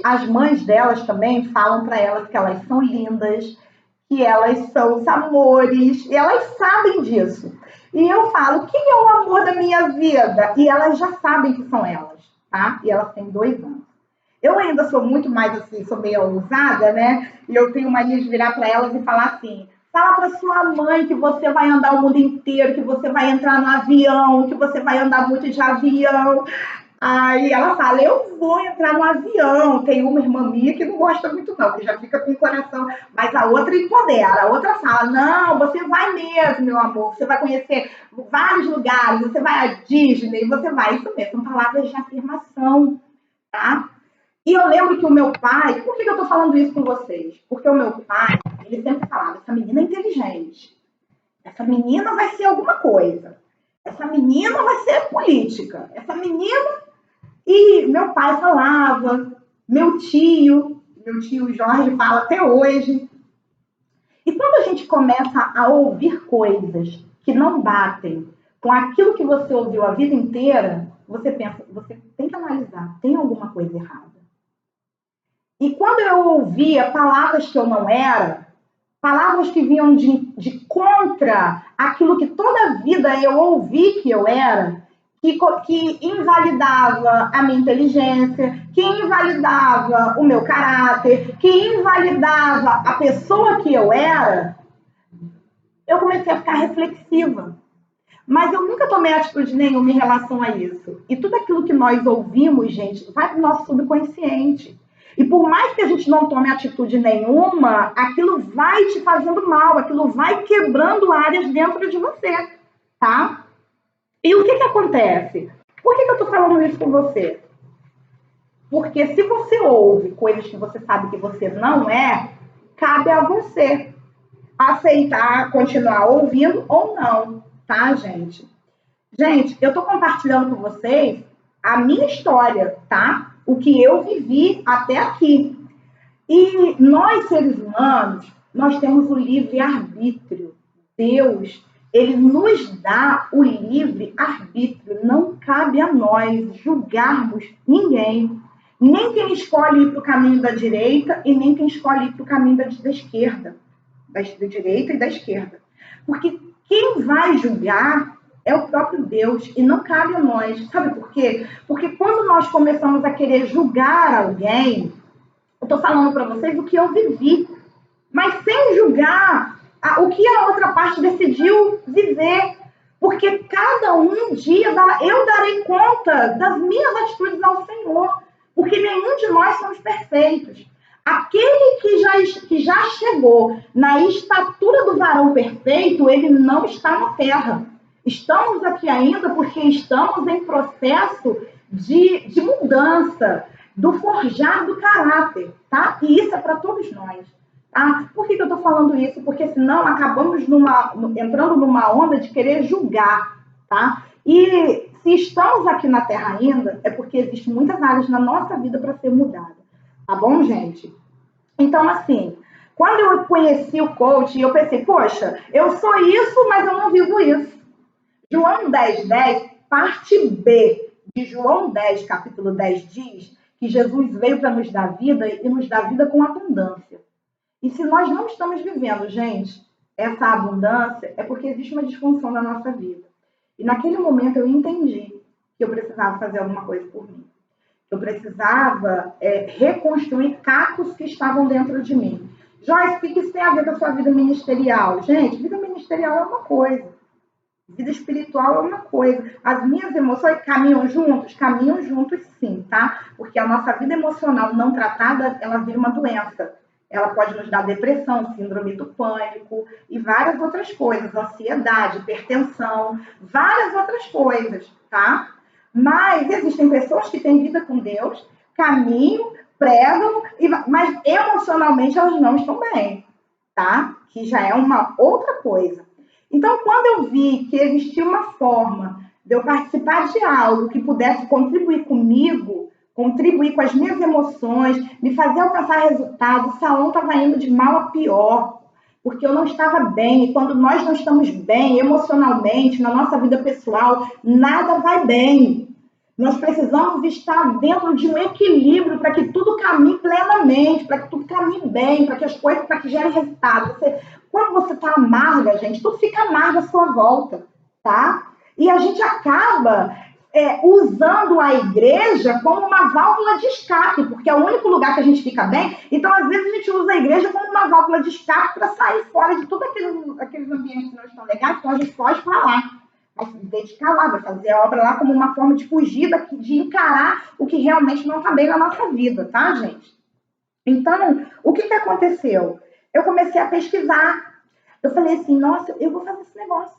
as mães delas também falam para elas que elas são lindas, que elas são os amores, e elas sabem disso. E eu falo, quem é o amor da minha vida? E elas já sabem que são elas, tá? E elas têm 2 anos. Eu ainda sou muito mais assim, sou meio ousada, né? E eu tenho mania de virar para elas e falar assim, fala para sua mãe que você vai andar o mundo inteiro, que você vai entrar no avião, que você vai andar muito de avião. Aí ela fala, eu vou entrar no avião. Tem uma irmã minha que não gosta muito não, que já fica com o coração, mas a outra empodera, a outra fala, não, você vai mesmo, meu amor, você vai conhecer vários lugares, você vai à Disney, você vai, isso mesmo, são palavras de afirmação, tá? E eu lembro que o meu pai, por que eu tô falando isso com vocês? Porque o meu pai, ele sempre falava, essa menina é inteligente, Essa menina vai ser alguma coisa. Essa menina vai ser política. Essa menina... E meu pai falava, meu tio Jorge fala até hoje. E quando a gente começa a ouvir coisas que não batem com aquilo que você ouviu a vida inteira, você pensa, você tem que analisar, tem alguma coisa errada. E quando eu ouvia palavras que eu não era, palavras que vinham de contra aquilo que toda a vida eu ouvi que eu era, que invalidava a minha inteligência, que invalidava o meu caráter, que invalidava a pessoa que eu era, eu comecei a ficar reflexiva. Mas eu nunca tomei atitude nenhuma em relação a isso. E tudo aquilo que nós ouvimos, gente, vai para o nosso subconsciente. E por mais que a gente não tome atitude nenhuma, aquilo vai te fazendo mal, aquilo vai quebrando áreas dentro de você, tá? E o que acontece? Por que eu estou falando isso com você? Porque se você ouve coisas que você sabe que você não é, cabe a você aceitar, continuar ouvindo ou não, tá, gente? Gente, eu tô compartilhando com vocês a minha história, tá? O que eu vivi até aqui. E nós, seres humanos, nós temos o livre-arbítrio. Deus, ele nos dá o livre-arbítrio. Não cabe a nós julgarmos ninguém. Nem quem escolhe ir para o caminho da direita e nem quem escolhe ir para o caminho da esquerda. Da direita e da esquerda. Porque quem vai julgar é o próprio Deus e não cabe a nós. Sabe por quê? Porque quando nós começamos a querer julgar alguém, eu estou falando para vocês o que eu vivi, mas sem julgar o que a outra parte decidiu viver. Porque cada um dia eu darei conta das minhas atitudes ao Senhor. Porque nenhum de nós somos perfeitos. Aquele que já chegou na estatura do varão perfeito, ele não está na terra. Estamos aqui ainda porque estamos em processo de mudança, do forjar do caráter, tá? E isso é para todos nós, tá? Por que eu estou falando isso? Porque senão acabamos entrando numa onda de querer julgar, tá? E se estamos aqui na Terra ainda, é porque existem muitas áreas na nossa vida para ser mudada, tá bom, gente? Então, assim, quando eu conheci o coach, eu pensei, poxa, eu sou isso, mas eu não vivo isso. João 10:10, parte B de João 10, capítulo 10, diz que Jesus veio para nos dar vida e nos dar vida com abundância. E se nós não estamos vivendo, gente, essa abundância, é porque existe uma disfunção na nossa vida. E naquele momento eu entendi que eu precisava fazer alguma coisa por mim. Eu precisava reconstruir cacos que estavam dentro de mim. Joyce, o que isso tem a ver com a sua vida ministerial? Gente, vida ministerial é uma coisa. Vida espiritual é uma coisa. As minhas emoções caminham juntos sim, tá? Porque a nossa vida emocional não tratada, ela vira uma doença. Ela pode nos dar depressão, síndrome do pânico e várias outras coisas, ansiedade, hipertensão, várias outras coisas, tá? Mas existem pessoas que têm vida com Deus, caminham, pregam, mas emocionalmente elas não estão bem, tá? Que já é uma outra coisa. Então, quando eu vi que existia uma forma de eu participar de algo que pudesse contribuir comigo, contribuir com as minhas emoções, me fazer alcançar resultados, o salão estava indo de mal a pior, porque eu não estava bem. E quando nós não estamos bem emocionalmente, na nossa vida pessoal, nada vai bem. Nós precisamos estar dentro de um equilíbrio para que tudo caminhe plenamente, para que tudo caminhe bem, para que as coisas, para que gerem resultado. Quando você está amarga, gente, tudo fica amargo à sua volta, tá? E a gente acaba usando a igreja como uma válvula de escape, porque é o único lugar que a gente fica bem. Então, às vezes, a gente usa a igreja como uma válvula de escape para sair fora de todos aqueles ambientes que não estão legais, então a gente pode falar. Vai se dedicar lá, vai fazer a obra lá como uma forma de fugir, de encarar o que realmente não está bem na nossa vida, tá, gente? Então, o que aconteceu? Eu comecei a pesquisar. Eu falei assim, nossa, eu vou fazer esse negócio.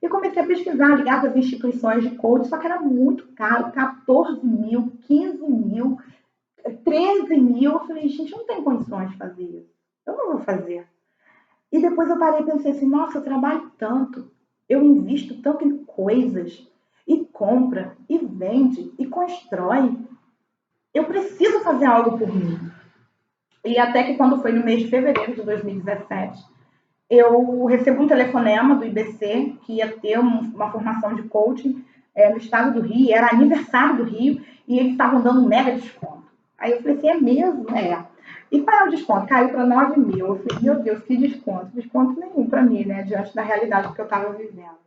Eu comecei a pesquisar, ligar para as instituições de coach, só que era muito caro, 14 mil, 15 mil, 13 mil. Eu falei, gente, eu não tenho condições de fazer isso. Eu não vou fazer. E depois eu parei e pensei assim, nossa, eu trabalho tanto, eu invisto tanto em coisas, e compra, e vende, e constrói. Eu preciso fazer algo por mim. E até que quando foi no mês de fevereiro de 2017, eu recebo um telefonema do IBC, que ia ter uma formação de coaching no estado do Rio, era aniversário do Rio, e eles estavam dando um mega desconto. Aí eu falei assim, é mesmo? É. E qual é o desconto? Caiu para 9 mil. Eu falei, meu Deus, que desconto? Desconto nenhum para mim, né? Diante da realidade que eu estava vivendo.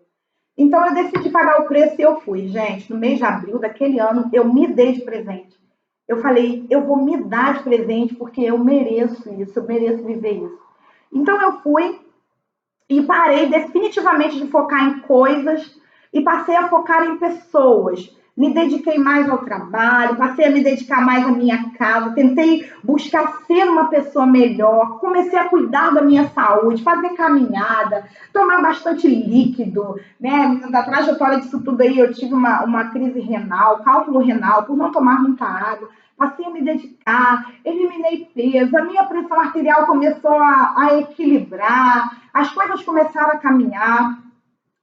Então eu decidi pagar o preço e eu fui. Gente, no mês de abril daquele ano, eu me dei de presente. Eu falei, eu vou me dar de presente porque eu mereço isso, eu mereço viver isso. Então eu fui e parei definitivamente de focar em coisas e passei a focar em pessoas. Me dediquei mais ao trabalho, passei a me dedicar mais à minha casa, tentei buscar ser uma pessoa melhor, comecei a cuidar da minha saúde, fazer caminhada, tomar bastante líquido, né? Na trajetória disso tudo aí, eu tive uma crise renal, cálculo renal, por não tomar muita água. Passei a me dedicar, eliminei peso, a minha pressão arterial começou a equilibrar, as coisas começaram a caminhar,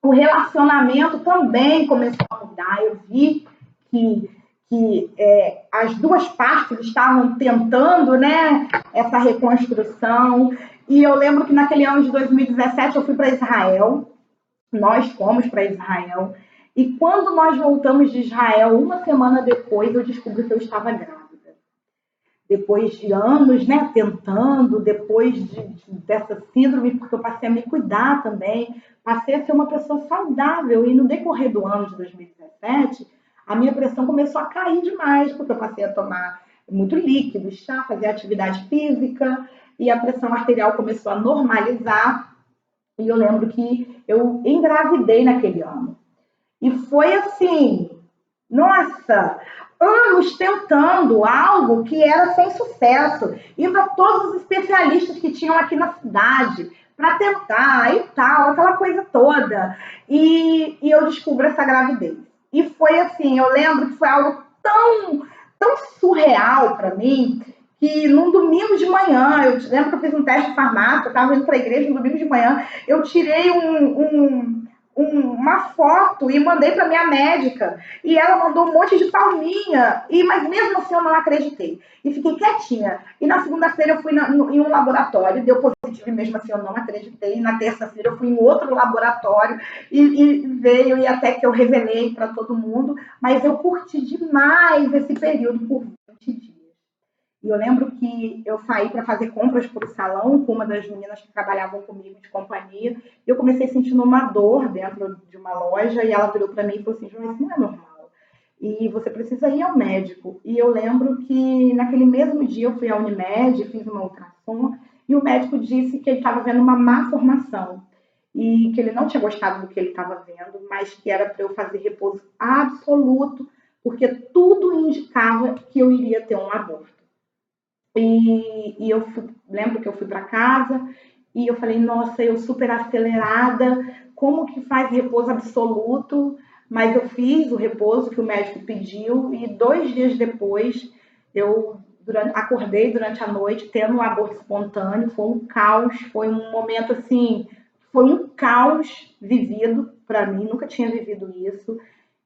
o relacionamento também começou a mudar. Eu vi que as duas partes estavam tentando, né, essa reconstrução. E eu lembro que naquele ano de 2017 eu fui para Israel, nós fomos para Israel, e quando nós voltamos de Israel, uma semana depois, eu descobri que eu estava grávida. Depois de anos, né, tentando, depois dessa síndrome, porque eu passei a me cuidar também, passei a ser uma pessoa saudável, e no decorrer do ano de 2017, a minha pressão começou a cair demais, porque eu passei a tomar muito líquido, chá, fazer atividade física, e a pressão arterial começou a normalizar, e eu lembro que eu engravidei naquele ano. E foi assim, nossa, anos tentando algo que era sem sucesso, indo a todos os especialistas que tinham aqui na cidade para tentar e tal, aquela coisa toda. E eu descubro essa gravidez. E foi assim, eu lembro que foi algo tão surreal para mim, que num domingo de manhã, eu lembro que eu fiz um teste de farmácia, eu estava indo para a igreja no domingo de manhã, eu tirei uma foto e mandei para minha médica, e ela mandou um monte de palminha, mas mesmo assim eu não acreditei, e fiquei quietinha. E na segunda-feira eu fui em um laboratório, deu positivo, e mesmo assim eu não acreditei. E na terça-feira eu fui em outro laboratório, e veio, e até que eu revelei para todo mundo, mas eu curti demais esse período por 20 dias. E eu lembro que eu saí para fazer compras para o salão com uma das meninas que trabalhavam comigo de companhia, e eu comecei sentindo uma dor dentro de uma loja, e ela virou para mim e falou assim, João, isso não é normal, e você precisa ir ao médico. E eu lembro que naquele mesmo dia eu fui à Unimed, fiz uma ultrassom, e o médico disse que ele estava vendo uma má formação, e que ele não tinha gostado do que ele estava vendo, mas que era para eu fazer repouso absoluto, porque tudo indicava que eu iria ter um aborto. E eu lembro que eu fui para casa e eu falei, nossa, eu super acelerada, como que faz repouso absoluto? Mas eu fiz o repouso que o médico pediu, e 2 dias depois eu acordei durante a noite tendo um aborto espontâneo. Foi um caos, foi um momento assim, foi um caos vivido para mim, nunca tinha vivido isso.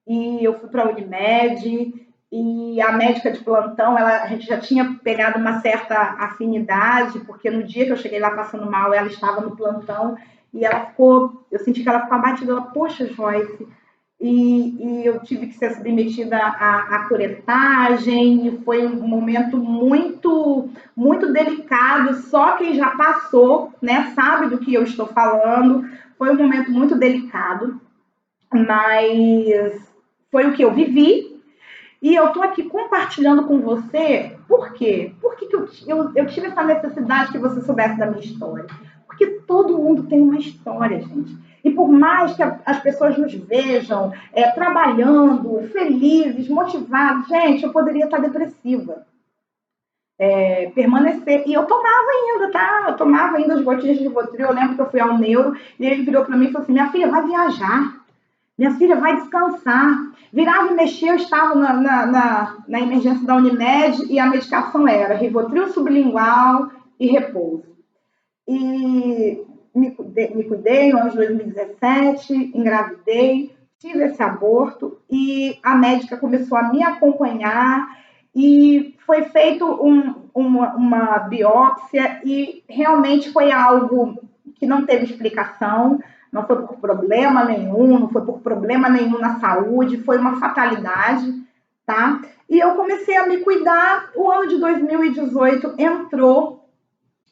E eu fui para a Unimed, e a médica de plantão, a gente já tinha pegado uma certa afinidade, porque no dia que eu cheguei lá passando mal, ela estava no plantão, e eu senti que ela ficou abatida, ela, poxa, Joyce, e eu tive que ser submetida à curetagem, e foi um momento muito, muito delicado, só quem já passou, né, sabe do que eu estou falando, foi um momento muito delicado, mas foi o que eu vivi, e eu estou aqui compartilhando com você. Por quê? Por que eu tive essa necessidade que você soubesse da minha história? Porque todo mundo tem uma história, gente. E por mais que as pessoas nos vejam trabalhando, felizes, motivados, gente, eu poderia estar depressiva. Permanecer. E eu tomava ainda, tá? Eu tomava ainda as gotinhas de Rivotril. Eu lembro que eu fui ao neuro e ele virou para mim e falou assim, minha filha, vai viajar. Minha filha vai descansar. Virava e mexia, eu estava na emergência da Unimed, e a medicação era Rivotril sublingual e repouso. E me cuidei no ano de 2017, engravidei, tive esse aborto e a médica começou a me acompanhar e foi feito uma biópsia e realmente foi algo que não teve explicação, não foi por problema nenhum, não foi por problema nenhum na saúde, foi uma fatalidade, tá? E eu comecei a me cuidar, o ano de 2018 entrou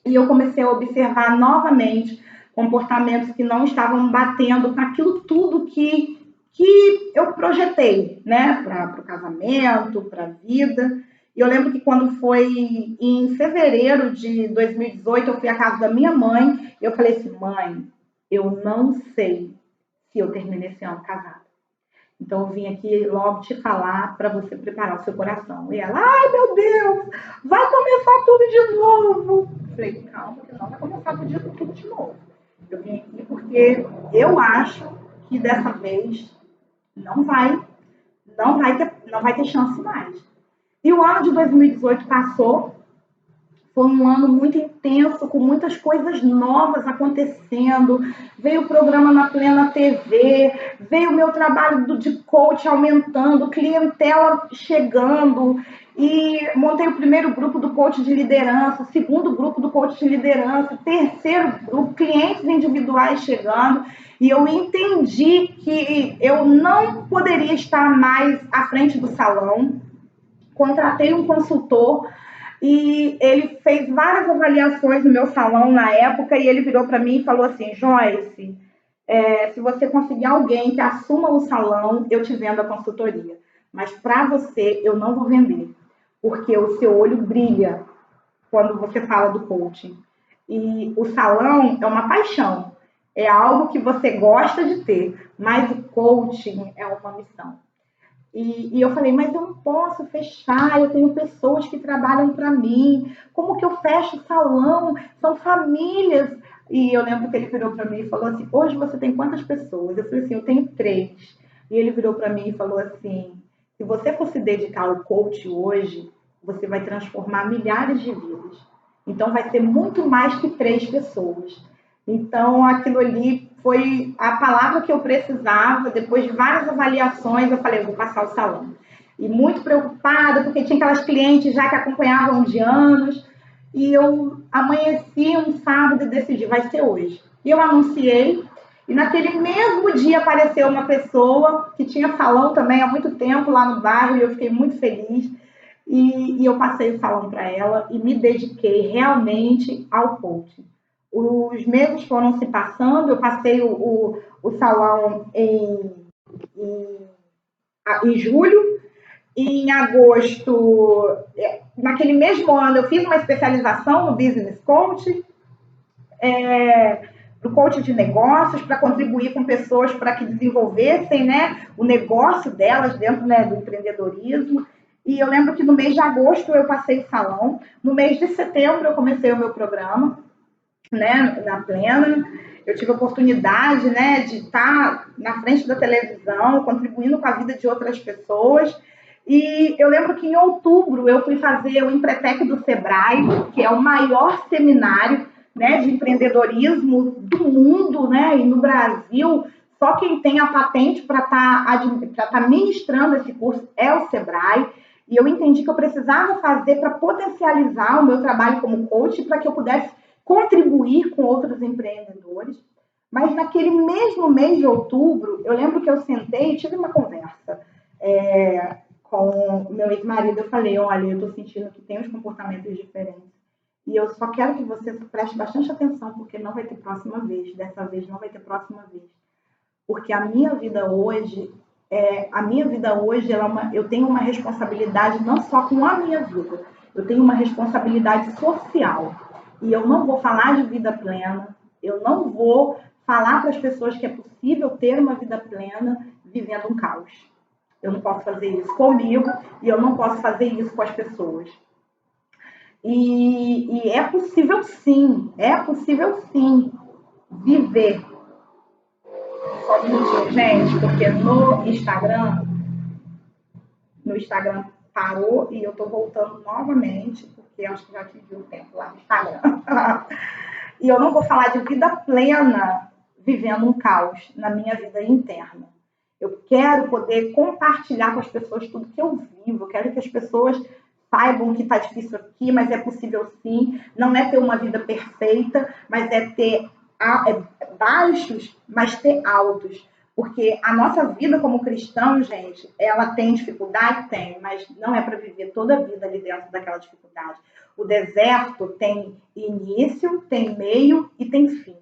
e eu comecei a observar novamente comportamentos que não estavam batendo para aquilo tudo que eu projetei, né, para o casamento, para a vida. E eu lembro que quando foi em fevereiro de 2018, eu fui à casa da minha mãe e eu falei assim, mãe, eu não sei se eu terminei esse ano casada. Então eu vim aqui logo te falar para você preparar o seu coração. E ela, ai meu Deus, vai começar tudo de novo. Eu falei, calma, que não vai começar tudo de novo. Eu vim aqui porque eu acho que dessa vez não vai ter chance mais. E o ano de 2018 passou, foi um ano muito intenso, com muitas coisas novas acontecendo. Veio o programa na Plena TV, veio o meu trabalho de coach aumentando, clientela chegando. E montei o primeiro grupo do coach de liderança, o segundo grupo do coach de liderança, o terceiro grupo, clientes individuais chegando. E eu entendi que eu não poderia estar mais à frente do salão. Contratei um consultor e ele fez várias avaliações no meu salão na época e ele virou para mim e falou assim, Joyce, se você conseguir alguém que assuma o salão, eu te vendo a consultoria. Mas para você, eu não vou vender, porque o seu olho brilha quando você fala do coaching. E o salão é uma paixão, é algo que você gosta de ter, mas o coaching é uma missão. E eu falei, mas eu não posso fechar, eu tenho pessoas que trabalham para mim, como que eu fecho o salão? São famílias. E eu lembro que ele virou para mim e falou assim, hoje você tem quantas pessoas? Eu falei assim, eu tenho 3. E ele virou para mim e falou assim, se você for se dedicar ao coach hoje, você vai transformar milhares de vidas. Então vai ser muito mais que 3 pessoas. Então, aquilo ali foi a palavra que eu precisava. Depois de várias avaliações, eu falei, eu vou passar o salão. E muito preocupada, porque tinha aquelas clientes já que acompanhavam de anos. E eu amanheci um sábado e decidi, vai ser hoje. E eu anunciei, e naquele mesmo dia apareceu uma pessoa que tinha salão também há muito tempo lá no bairro, e eu fiquei muito feliz. E eu passei o salão para ela e me dediquei realmente ao coaching. Os meses foram se passando, eu passei o salão em julho, e em agosto, naquele mesmo ano, eu fiz uma especialização no Business Coach, para o coach de negócios, para contribuir com pessoas para que desenvolvessem, né, o negócio delas dentro, né, do empreendedorismo. E eu lembro que no mês de agosto eu passei o salão, no mês de setembro eu comecei o meu programa, né, na Plena. Eu tive a oportunidade, né, de estar na frente da televisão, contribuindo com a vida de outras pessoas. E eu lembro que em outubro eu fui fazer o Empretec do Sebrae, que é o maior seminário, né, de empreendedorismo do mundo, né, e no Brasil. Só quem tem a patente para estar ministrando esse curso é o Sebrae. E eu entendi que eu precisava fazer para potencializar o meu trabalho como coach, para que eu pudesse contribuir com outros empreendedores. Mas naquele mesmo mês de outubro, eu lembro que eu sentei e tive uma conversa com o meu ex-marido. Eu falei, olha, eu estou sentindo que tem uns comportamentos diferentes. E eu só quero que você preste bastante atenção, porque não vai ter próxima vez. Dessa vez não vai ter próxima vez. Porque a minha vida hoje, eu tenho uma responsabilidade não só com a minha vida, eu tenho uma responsabilidade social. E eu não vou falar de vida plena, eu não vou falar para as pessoas que é possível ter uma vida plena vivendo um caos. Eu não posso fazer isso comigo e eu não posso fazer isso com as pessoas. E é possível sim viver. Só um minutinho, gente, porque no Instagram parou e eu tô voltando novamente, porque acho que já atingiu o tempo lá no Instagram. E eu não vou falar de vida plena vivendo um caos na minha vida interna. Eu quero poder compartilhar com as pessoas tudo que eu vivo. Eu quero que as pessoas saibam que está difícil aqui, mas é possível sim. Não é ter uma vida perfeita, mas é ter baixos, mas ter altos. Porque a nossa vida como cristão, gente, ela tem dificuldade? Tem, mas não é para viver toda a vida ali dentro daquela dificuldade. O deserto tem início, tem meio e tem fim.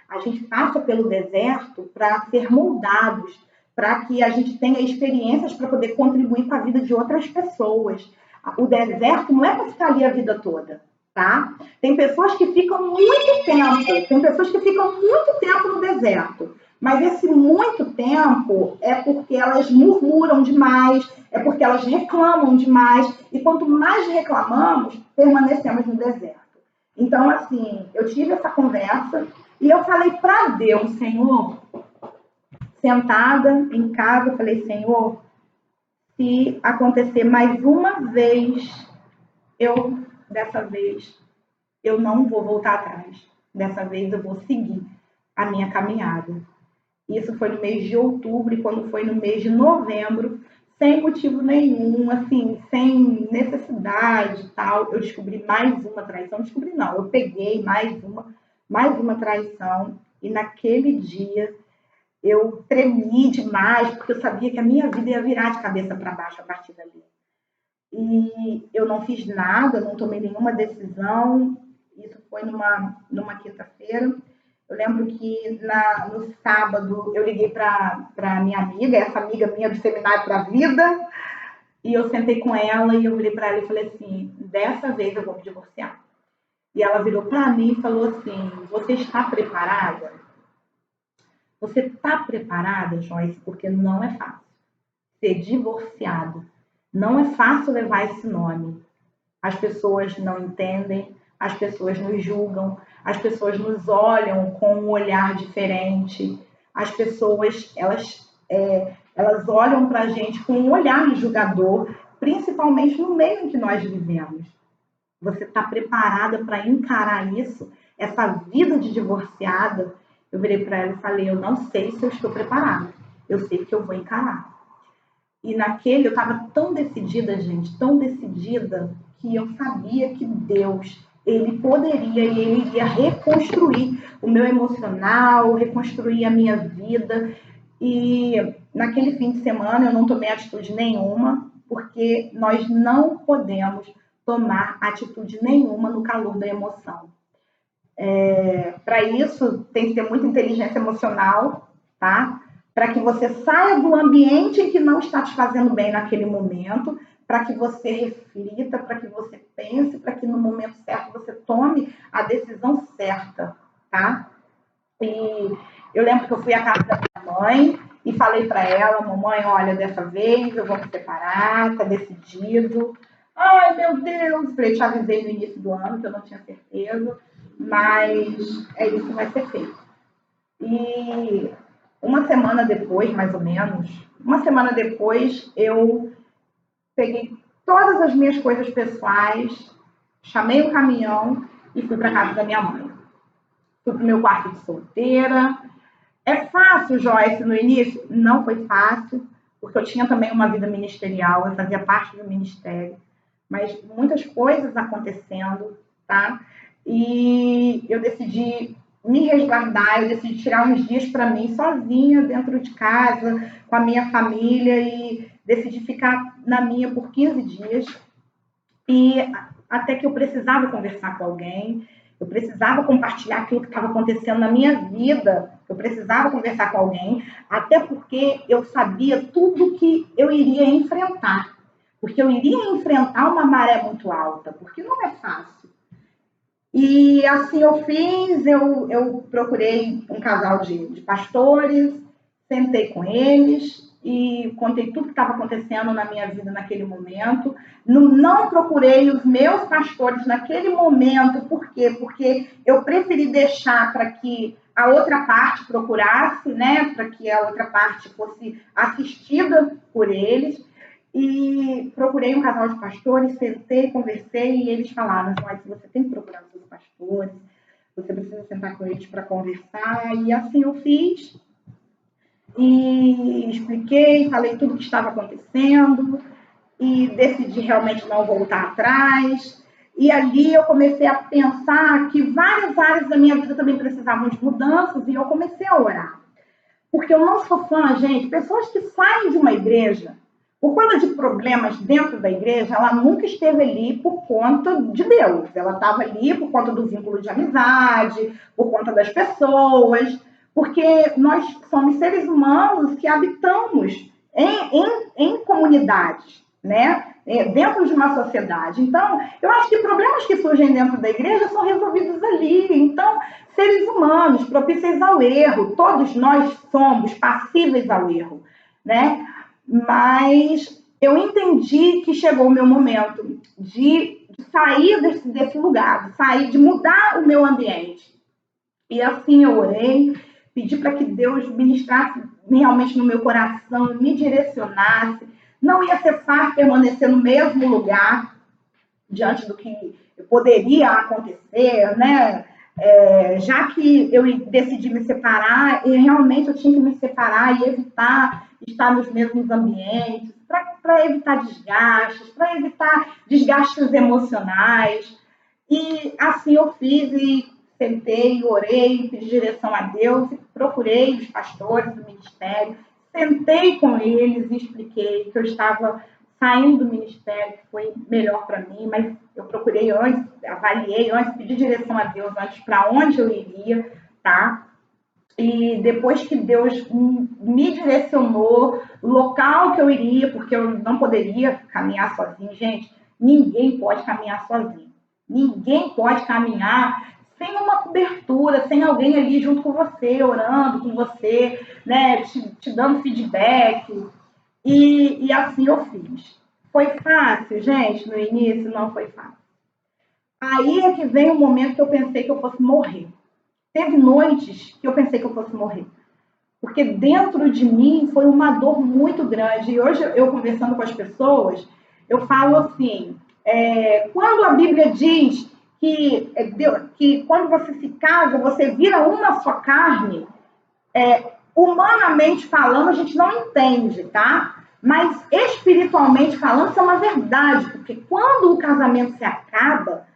A gente passa pelo deserto para ser moldados, para que a gente tenha experiências para poder contribuir com a vida de outras pessoas. O deserto não é para ficar ali a vida toda, tá? Tem pessoas que ficam muito tempo no deserto. Mas esse muito tempo é porque elas murmuram demais, é porque elas reclamam demais. E quanto mais reclamamos, permanecemos no deserto. Então, assim, eu tive essa conversa e eu falei para Deus, Senhor, sentada em casa, eu falei, Senhor, se acontecer mais uma vez, dessa vez, eu não vou voltar atrás. Dessa vez eu vou seguir a minha caminhada. Isso foi no mês de outubro, e quando foi no mês de novembro, sem motivo nenhum, assim, sem necessidade e tal, eu descobri mais uma traição. Descobri não, eu peguei mais uma traição, e naquele dia eu tremi demais, porque eu sabia que a minha vida ia virar de cabeça para baixo a partir dali. E eu não fiz nada, não tomei nenhuma decisão. Isso foi numa quinta-feira. Eu lembro que no sábado eu liguei para minha amiga, essa amiga minha do Seminário para a Vida, e eu sentei com ela e eu virei para ela e falei assim, dessa vez eu vou me divorciar. E ela virou para mim e falou assim, você está preparada? Você está preparada, Joyce? Porque não é fácil ser divorciado. Não é fácil levar esse nome. As pessoas não entendem, as pessoas nos julgam, as pessoas nos olham com um olhar diferente. As pessoas, elas olham para a gente com um olhar julgador, principalmente no meio em que nós vivemos. Você está preparada para encarar isso? Essa vida de divorciada? Eu virei para ela e falei, eu não sei se eu estou preparada. Eu sei que eu vou encarar. E naquele eu estava tão decidida, gente, tão decidida, que eu sabia que Deus, ele poderia e ele iria reconstruir o meu emocional, reconstruir a minha vida. E naquele fim de semana eu não tomei atitude nenhuma, porque nós não podemos tomar atitude nenhuma no calor da emoção. Para isso, tem que ter muita inteligência emocional, tá? Para que você saia do ambiente em que não está te fazendo bem naquele momento, para que você reflita, para que você pense, para que no momento certo você tome a decisão certa, tá? E eu lembro que eu fui à casa da minha mãe e falei para ela, mamãe, olha, dessa vez eu vou me separar, tá decidido. Ai, meu Deus! Falei, te avisei no início do ano que eu não tinha certeza, mas é isso que vai ser feito. E uma semana depois, mais ou menos, eu peguei todas as minhas coisas pessoais, chamei o caminhão e fui para casa da minha mãe. Fui para o meu quarto de solteira. É fácil, Joyce, no início? Não foi fácil, porque eu tinha também uma vida ministerial, eu fazia parte do ministério, mas muitas coisas acontecendo, tá? E eu decidi me resguardar, eu decidi tirar uns dias para mim, sozinha, dentro de casa, com a minha família, e decidi ficar na minha por 15 dias. E até que eu precisava conversar com alguém, eu precisava compartilhar aquilo que estava acontecendo na minha vida, eu precisava conversar com alguém, até porque eu sabia tudo que eu iria enfrentar. Porque eu iria enfrentar uma maré muito alta, porque não é fácil. E assim eu fiz, eu procurei um casal de pastores, sentei com eles e contei tudo que estava acontecendo na minha vida naquele momento. Não procurei os meus pastores naquele momento, por quê? Porque eu preferi deixar para que a outra parte procurasse, né? Para que a outra parte fosse assistida por eles. E procurei um casal de pastores, sentei, conversei, e eles falaram, mas você tem que procurar os seus pastores, você precisa sentar com eles para conversar. E assim eu fiz. E expliquei, falei tudo o que estava acontecendo e decidi realmente não voltar atrás. E ali eu comecei a pensar que várias áreas da minha vida também precisavam de mudanças e eu comecei a orar. Porque eu não sou fã, gente, pessoas que saem de uma igreja por conta de problemas dentro da igreja, ela nunca esteve ali por conta de Deus. Ela estava ali por conta do vínculo de amizade, por conta das pessoas, porque nós somos seres humanos que habitamos em comunidades, né? Dentro de uma sociedade. Então, eu acho que problemas que surgem dentro da igreja são resolvidos ali. Então, seres humanos, propícios ao erro, todos nós somos passíveis ao erro, né? Mas eu entendi que chegou o meu momento de sair desse lugar, de sair, de mudar o meu ambiente. E assim eu orei, pedi para que Deus ministrasse realmente no meu coração, me direcionasse. Não ia ser fácil permanecer no mesmo lugar, diante do que poderia acontecer, né? Já que eu decidi me separar, e realmente eu tinha que me separar e evitar estar nos mesmos ambientes, para evitar desgastes emocionais. E assim eu fiz e sentei, orei, pedi direção a Deus, procurei os pastores do ministério, sentei com eles e expliquei que eu estava saindo do ministério, que foi melhor para mim, mas eu procurei antes, avaliei antes, pedi direção a Deus antes para onde eu iria, tá? E depois que Deus me direcionou, o local que eu iria, porque eu não poderia caminhar sozinho, gente, ninguém pode caminhar sozinho. Ninguém pode caminhar sem uma cobertura, sem alguém ali junto com você, orando com você, né, te dando feedback. E assim eu fiz. Foi fácil, gente, no início não foi fácil. Aí é que vem o momento que eu pensei que eu fosse morrer. Teve noites que eu pensei que eu fosse morrer. Porque dentro de mim foi uma dor muito grande. E hoje eu conversando com as pessoas, eu falo assim, quando a Bíblia diz que quando você se casa, você vira uma só carne, humanamente falando, a gente não entende, tá? Mas espiritualmente falando, isso é uma verdade, porque quando o casamento se acaba,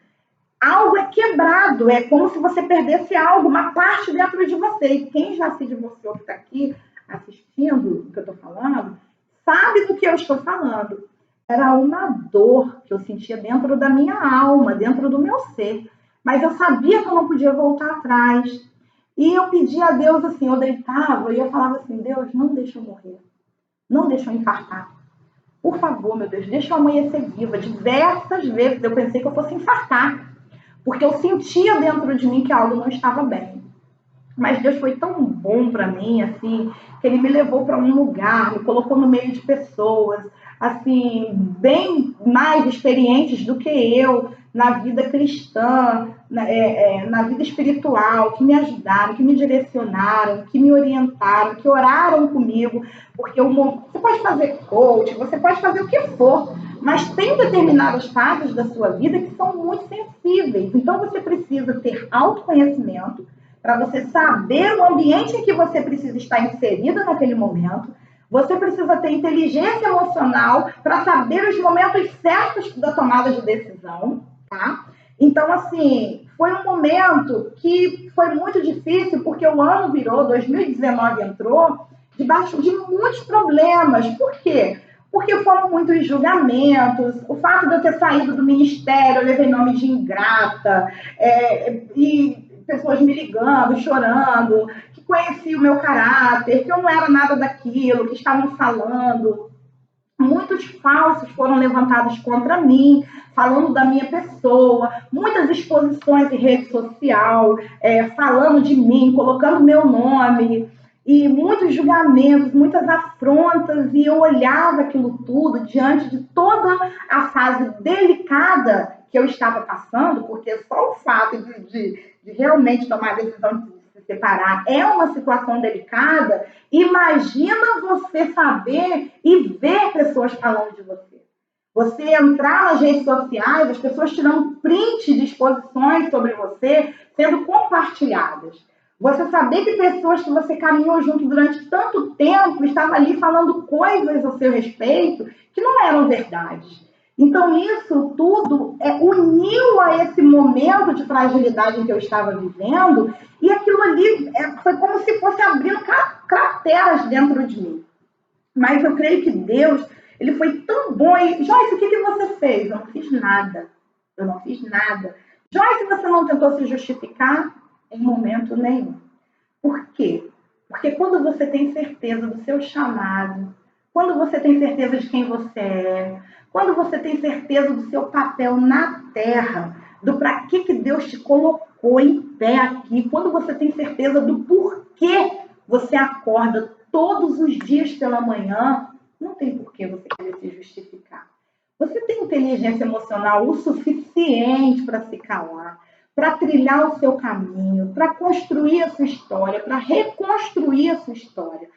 algo é quebrado, é como se você perdesse algo, uma parte dentro de você. E quem já se divorciou, que está aqui assistindo o que eu estou falando, sabe do que eu estou falando. Era uma dor que eu sentia dentro da minha alma, dentro do meu ser. Mas eu sabia que eu não podia voltar atrás. E eu pedia a Deus assim, eu deitava e eu falava assim, Deus, não deixa eu morrer. Não deixa eu infartar. Por favor, meu Deus, deixa eu amanhecer viva. Diversas vezes eu pensei que eu fosse infartar. Porque eu sentia dentro de mim que algo não estava bem. Mas Deus foi tão bom para mim, assim, que Ele me levou para um lugar, me colocou no meio de pessoas, assim, bem mais experientes do que eu na vida cristã, na vida espiritual, que me ajudaram, que me direcionaram, que me orientaram, que oraram comigo, porque você pode fazer coach, você pode fazer o que for, mas tem determinadas fases da sua vida que são muito sensíveis. Então você precisa ter autoconhecimento para você saber o ambiente em que você precisa estar inserida naquele momento. Você precisa ter inteligência emocional para saber os momentos certos da tomada de decisão, tá? Então, assim, foi um momento que foi muito difícil, porque o ano virou, 2019 entrou, debaixo de muitos problemas. Por quê? Porque foram muitos julgamentos, o fato de eu ter saído do ministério, eu levei nome de ingrata, e pessoas me ligando, chorando, que conheciam o meu caráter, que eu não era nada daquilo, que estavam falando. Muitos falsos foram levantados contra mim, falando da minha pessoa, muitas exposições em rede social, falando de mim, colocando meu nome, e muitos julgamentos, muitas afrontas, e eu olhava aquilo tudo diante de toda a fase delicada que eu estava passando, porque só o fato de realmente tomar a decisão de se separar é uma situação delicada. Imagina você saber e ver pessoas falando de você. Você entrar nas redes sociais, as pessoas tirando print de exposições sobre você, sendo compartilhadas. Você saber que pessoas que você caminhou junto durante tanto tempo estavam ali falando coisas a seu respeito que não eram verdades. Então, isso tudo uniu a esse momento de fragilidade em que eu estava vivendo, e aquilo ali foi como se fosse abrindo crateras dentro de mim. Mas eu creio que Deus, ele foi tão bom. E, Joyce, o que você fez? Eu não fiz nada. Eu não fiz nada. Joyce, você não tentou se justificar em momento nenhum. Por quê? Porque quando você tem certeza do seu chamado, quando você tem certeza de quem você é, quando você tem certeza do seu papel na terra, do para que Deus te colocou em pé aqui, quando você tem certeza do porquê você acorda todos os dias pela manhã, não tem porquê você querer se justificar. Você tem inteligência emocional o suficiente para se calar, para trilhar o seu caminho, para construir a sua história, para reconstruir a sua história.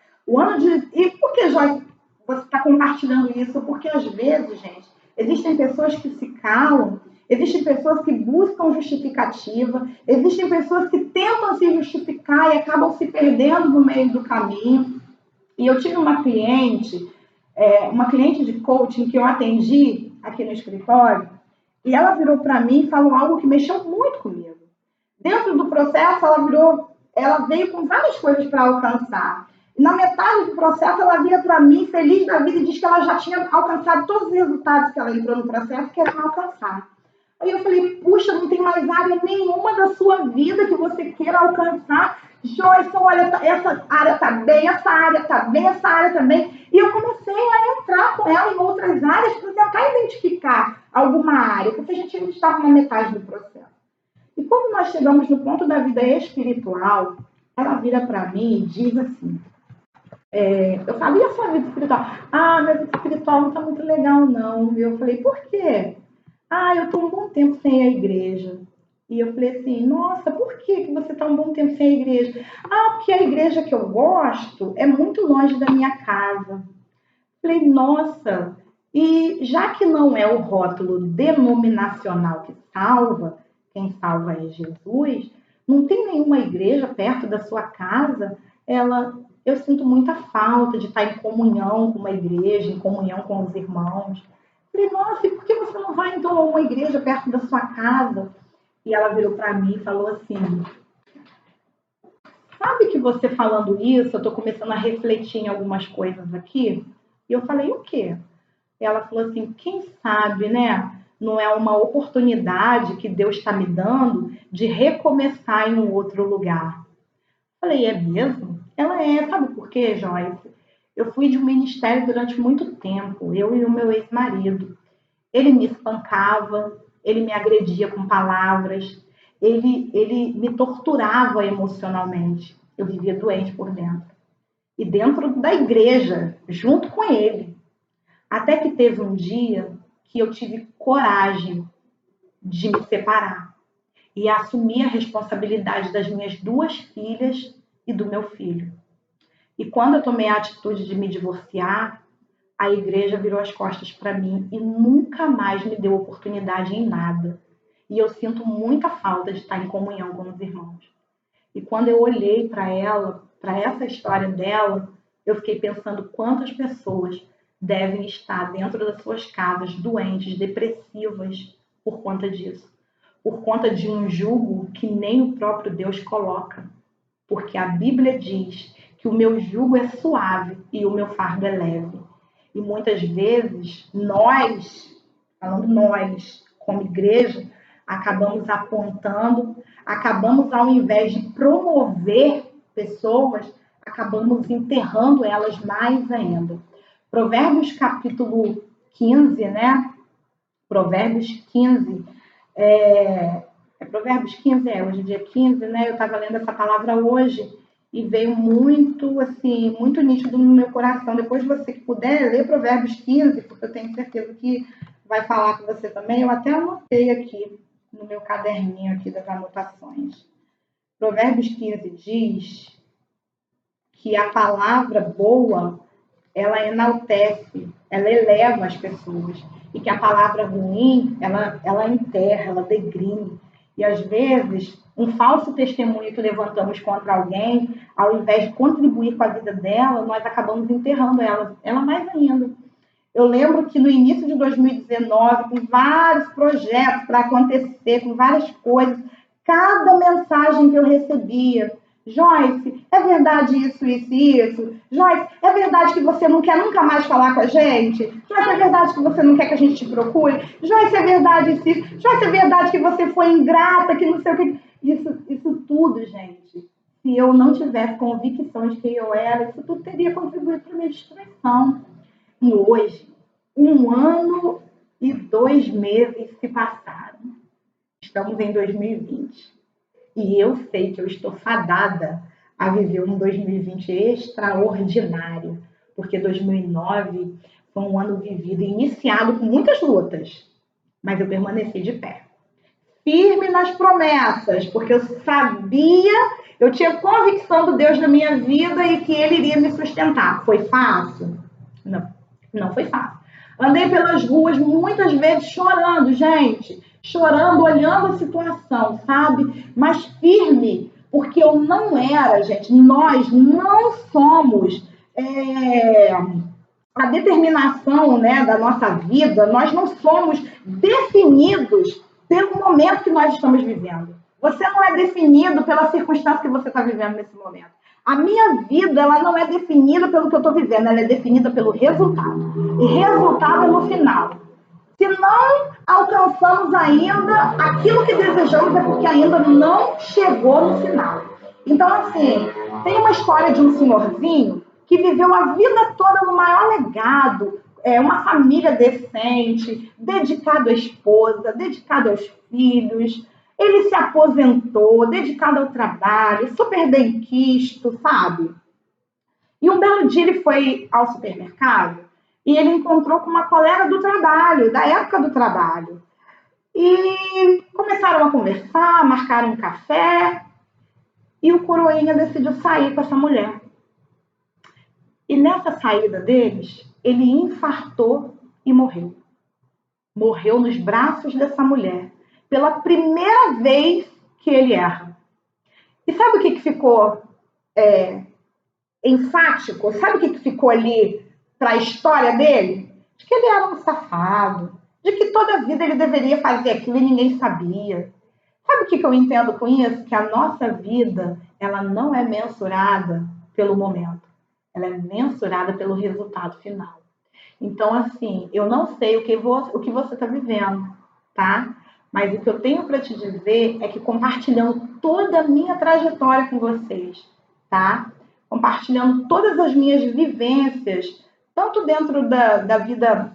E por que, Joyce, você está compartilhando isso? Porque às vezes, gente, existem pessoas que se calam, existem pessoas que buscam justificativa, existem pessoas que tentam se justificar e acabam se perdendo no meio do caminho. E eu tive uma cliente de coaching que eu atendi aqui no escritório, e ela virou para mim e falou algo que mexeu muito comigo. Dentro do processo, ela veio com várias coisas para alcançar. E na metade do processo, ela vira para mim, feliz da vida, e diz que ela já tinha alcançado todos os resultados que ela entrou no processo, que era alcançar. Aí eu falei, puxa, não tem mais área nenhuma da sua vida que você queira alcançar. Joyce, olha, essa área está bem, essa área está bem, essa área está bem. E eu comecei a entrar com ela em outras áreas para tentar identificar alguma área, porque a gente ainda estava na metade do processo. E quando nós chegamos no ponto da vida espiritual, ela vira para mim e diz assim, eu falo, e a sua vida espiritual? Ah, minha vida espiritual não está muito legal não. E eu falei, por quê? Ah, eu estou um bom tempo sem a igreja. E eu falei assim, nossa, por que você está um bom tempo sem a igreja? Ah, porque a igreja que eu gosto é muito longe da minha casa. Falei, nossa, e já que não é o rótulo denominacional que salva, quem salva é Jesus, não tem nenhuma igreja perto da sua casa, eu sinto muita falta de estar em comunhão com uma igreja, em comunhão com os irmãos. Falei, nossa, e por que você não vai então a uma igreja perto da sua casa? E ela virou para mim e falou assim, sabe que você falando isso, eu estou começando a refletir em algumas coisas aqui? E eu falei, o quê? E ela falou assim, quem sabe, né? Não é uma oportunidade que Deus está me dando de recomeçar em um outro lugar. Falei, é mesmo? Ela sabe por quê, Joyce? Eu fui de um ministério durante muito tempo, eu e o meu ex-marido. Ele me espancava, ele me agredia com palavras, ele me torturava emocionalmente. Eu vivia doente por dentro. E dentro da igreja, junto com ele. Até que teve um dia que eu tive coragem de me separar e assumir a responsabilidade das minhas 2 filhas e do meu filho. E quando eu tomei a atitude de me divorciar, a igreja virou as costas para mim e nunca mais me deu oportunidade em nada. E eu sinto muita falta de estar em comunhão com os irmãos. E quando eu olhei para ela, para essa história dela, eu fiquei pensando quantas pessoas devem estar dentro das suas casas doentes, depressivas por conta disso. Por conta de um jugo que nem o próprio Deus coloca. Porque a Bíblia diz que o meu jugo é suave e o meu fardo é leve. E muitas vezes nós, como igreja, acabamos apontando, acabamos ao invés de promover pessoas, acabamos enterrando elas mais ainda. Provérbios capítulo 15, né? Provérbios 15, Provérbios 15, hoje é dia 15, né? Eu estava lendo essa palavra hoje e veio muito, assim, muito nítido no meu coração. Depois, você que puder, ler Provérbios 15, porque eu tenho certeza que vai falar com você também. Eu até anotei aqui no meu caderninho aqui das anotações. Provérbios 15 diz que a palavra boa, ela enaltece, ela eleva as pessoas. e que a palavra ruim, ela enterra, ela degrine. E às vezes, um falso testemunho que levantamos contra alguém, ao invés de contribuir com a vida dela, nós acabamos enterrando ela mais ainda. Eu lembro que no início de 2019, com vários projetos para acontecer, com várias coisas, cada mensagem que eu recebia, Joyce, é verdade isso, isso e isso? Joyce, é verdade que você não quer nunca mais falar com a gente? Joyce, é verdade que você não quer que a gente te procure? Joyce, é verdade isso, isso? Joyce, é verdade que você foi ingrata, que não sei o que... Isso tudo, gente, se eu não tivesse convicção de quem eu era, isso tudo teria contribuído para a minha destruição. E hoje, 1 ano e 2 meses se passaram. Estamos em 2020. E eu sei que eu estou fadada a viver um 2020 extraordinário. Porque 2009 foi um ano vivido e iniciado com muitas lutas. Mas eu permaneci de pé. Firme nas promessas, porque eu sabia, eu tinha convicção do Deus na minha vida e que Ele iria me sustentar. Foi fácil? Não foi fácil. Andei pelas ruas muitas vezes chorando, gente. Chorando, olhando a situação, sabe? Mas firme, porque eu não era, gente. Nós não somos a determinação, né, da nossa vida. Nós não somos definidos pelo momento que nós estamos vivendo. Você não é definido pela circunstância que você está vivendo nesse momento. A minha vida, ela não é definida pelo que eu estou vivendo, ela é definida pelo resultado. E resultado é no final. Se não alcançamos ainda aquilo que desejamos, é porque ainda não chegou no final. Então, assim, tem uma história de um senhorzinho que viveu a vida toda no maior legado, uma família decente, dedicado à esposa, dedicado aos filhos. Ele se aposentou, dedicado ao trabalho, super benquisto, sabe? E um belo dia ele foi ao supermercado e ele encontrou com uma colega do trabalho, da época do trabalho. E começaram a conversar, marcaram um café e o coroinha decidiu sair com essa mulher. E nessa saída deles, ele infartou e morreu. Morreu nos braços dessa mulher. Pela primeira vez que ele erra. E sabe o que ficou enfático? Sabe o que ficou ali para a história dele? De que ele era um safado. De que toda a vida ele deveria fazer aquilo e ninguém sabia. Sabe o que eu entendo com isso? Que a nossa vida, ela não é mensurada pelo momento. Ela é mensurada pelo resultado final. Então, assim, eu não sei o que você está vivendo, tá? Mas o que eu tenho para te dizer é que compartilhando toda a minha trajetória com vocês, tá? Compartilhando todas as minhas vivências, tanto dentro da vida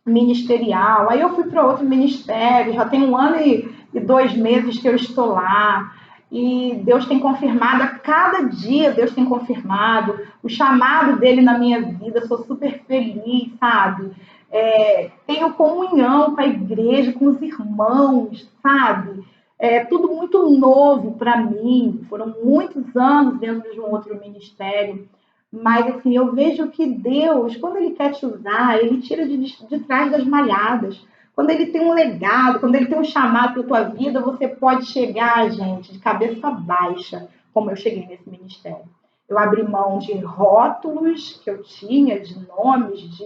ministerial, aí eu fui para outro ministério, já tem 1 ano e 2 meses que eu estou lá, e Deus tem confirmado, a cada dia Deus tem confirmado o chamado dele na minha vida, sou super feliz, sabe? Tenho comunhão com a igreja, com os irmãos, sabe? Tudo muito novo para mim, foram muitos anos dentro de um outro ministério, mas assim, eu vejo que Deus, quando Ele quer te usar, Ele tira de trás das malhadas. Quando Ele tem um legado, quando Ele tem um chamado para a tua vida, você pode chegar, gente, de cabeça baixa, como eu cheguei nesse ministério. Eu abri mão de rótulos que eu tinha, de nomes,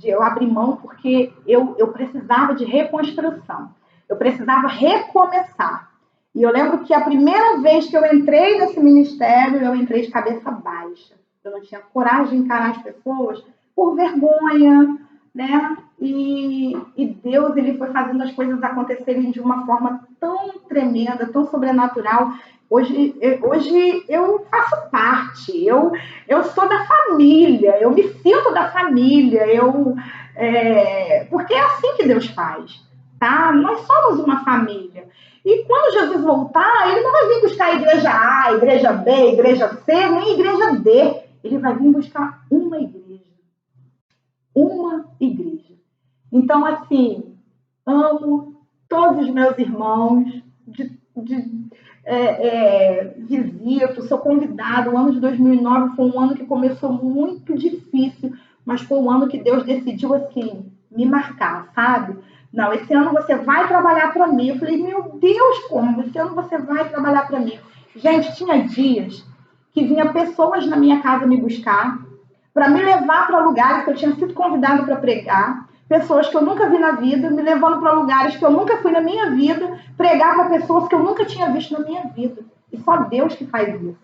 eu abri mão porque eu precisava de reconstrução. Eu precisava recomeçar. E eu lembro que a primeira vez que eu entrei nesse ministério, eu entrei de cabeça baixa. Eu não tinha coragem de encarar as pessoas por vergonha, né? E Deus, Ele foi fazendo as coisas acontecerem de uma forma tão tremenda, tão sobrenatural. Hoje eu faço parte, eu sou da família, eu me sinto da família, porque é assim que Deus faz, tá? Nós somos uma família. E quando Jesus voltar, Ele não vai vir buscar a igreja A, a igreja B, a igreja C, nem a igreja D. Ele vai vir buscar uma igreja. Uma igreja. Então, assim, amo todos os meus irmãos, visito, sou convidada. O ano de 2009 foi um ano que começou muito difícil, mas foi um ano que Deus decidiu, assim, me marcar, sabe? Não, esse ano você vai trabalhar para mim. Eu falei, meu Deus, como? Esse ano você vai trabalhar para mim. Gente, tinha dias que vinha pessoas na minha casa me buscar para me levar para lugares que eu tinha sido convidada para pregar, pessoas que eu nunca vi na vida, me levando para lugares que eu nunca fui na minha vida, pregar para pessoas que eu nunca tinha visto na minha vida. E só Deus que faz isso.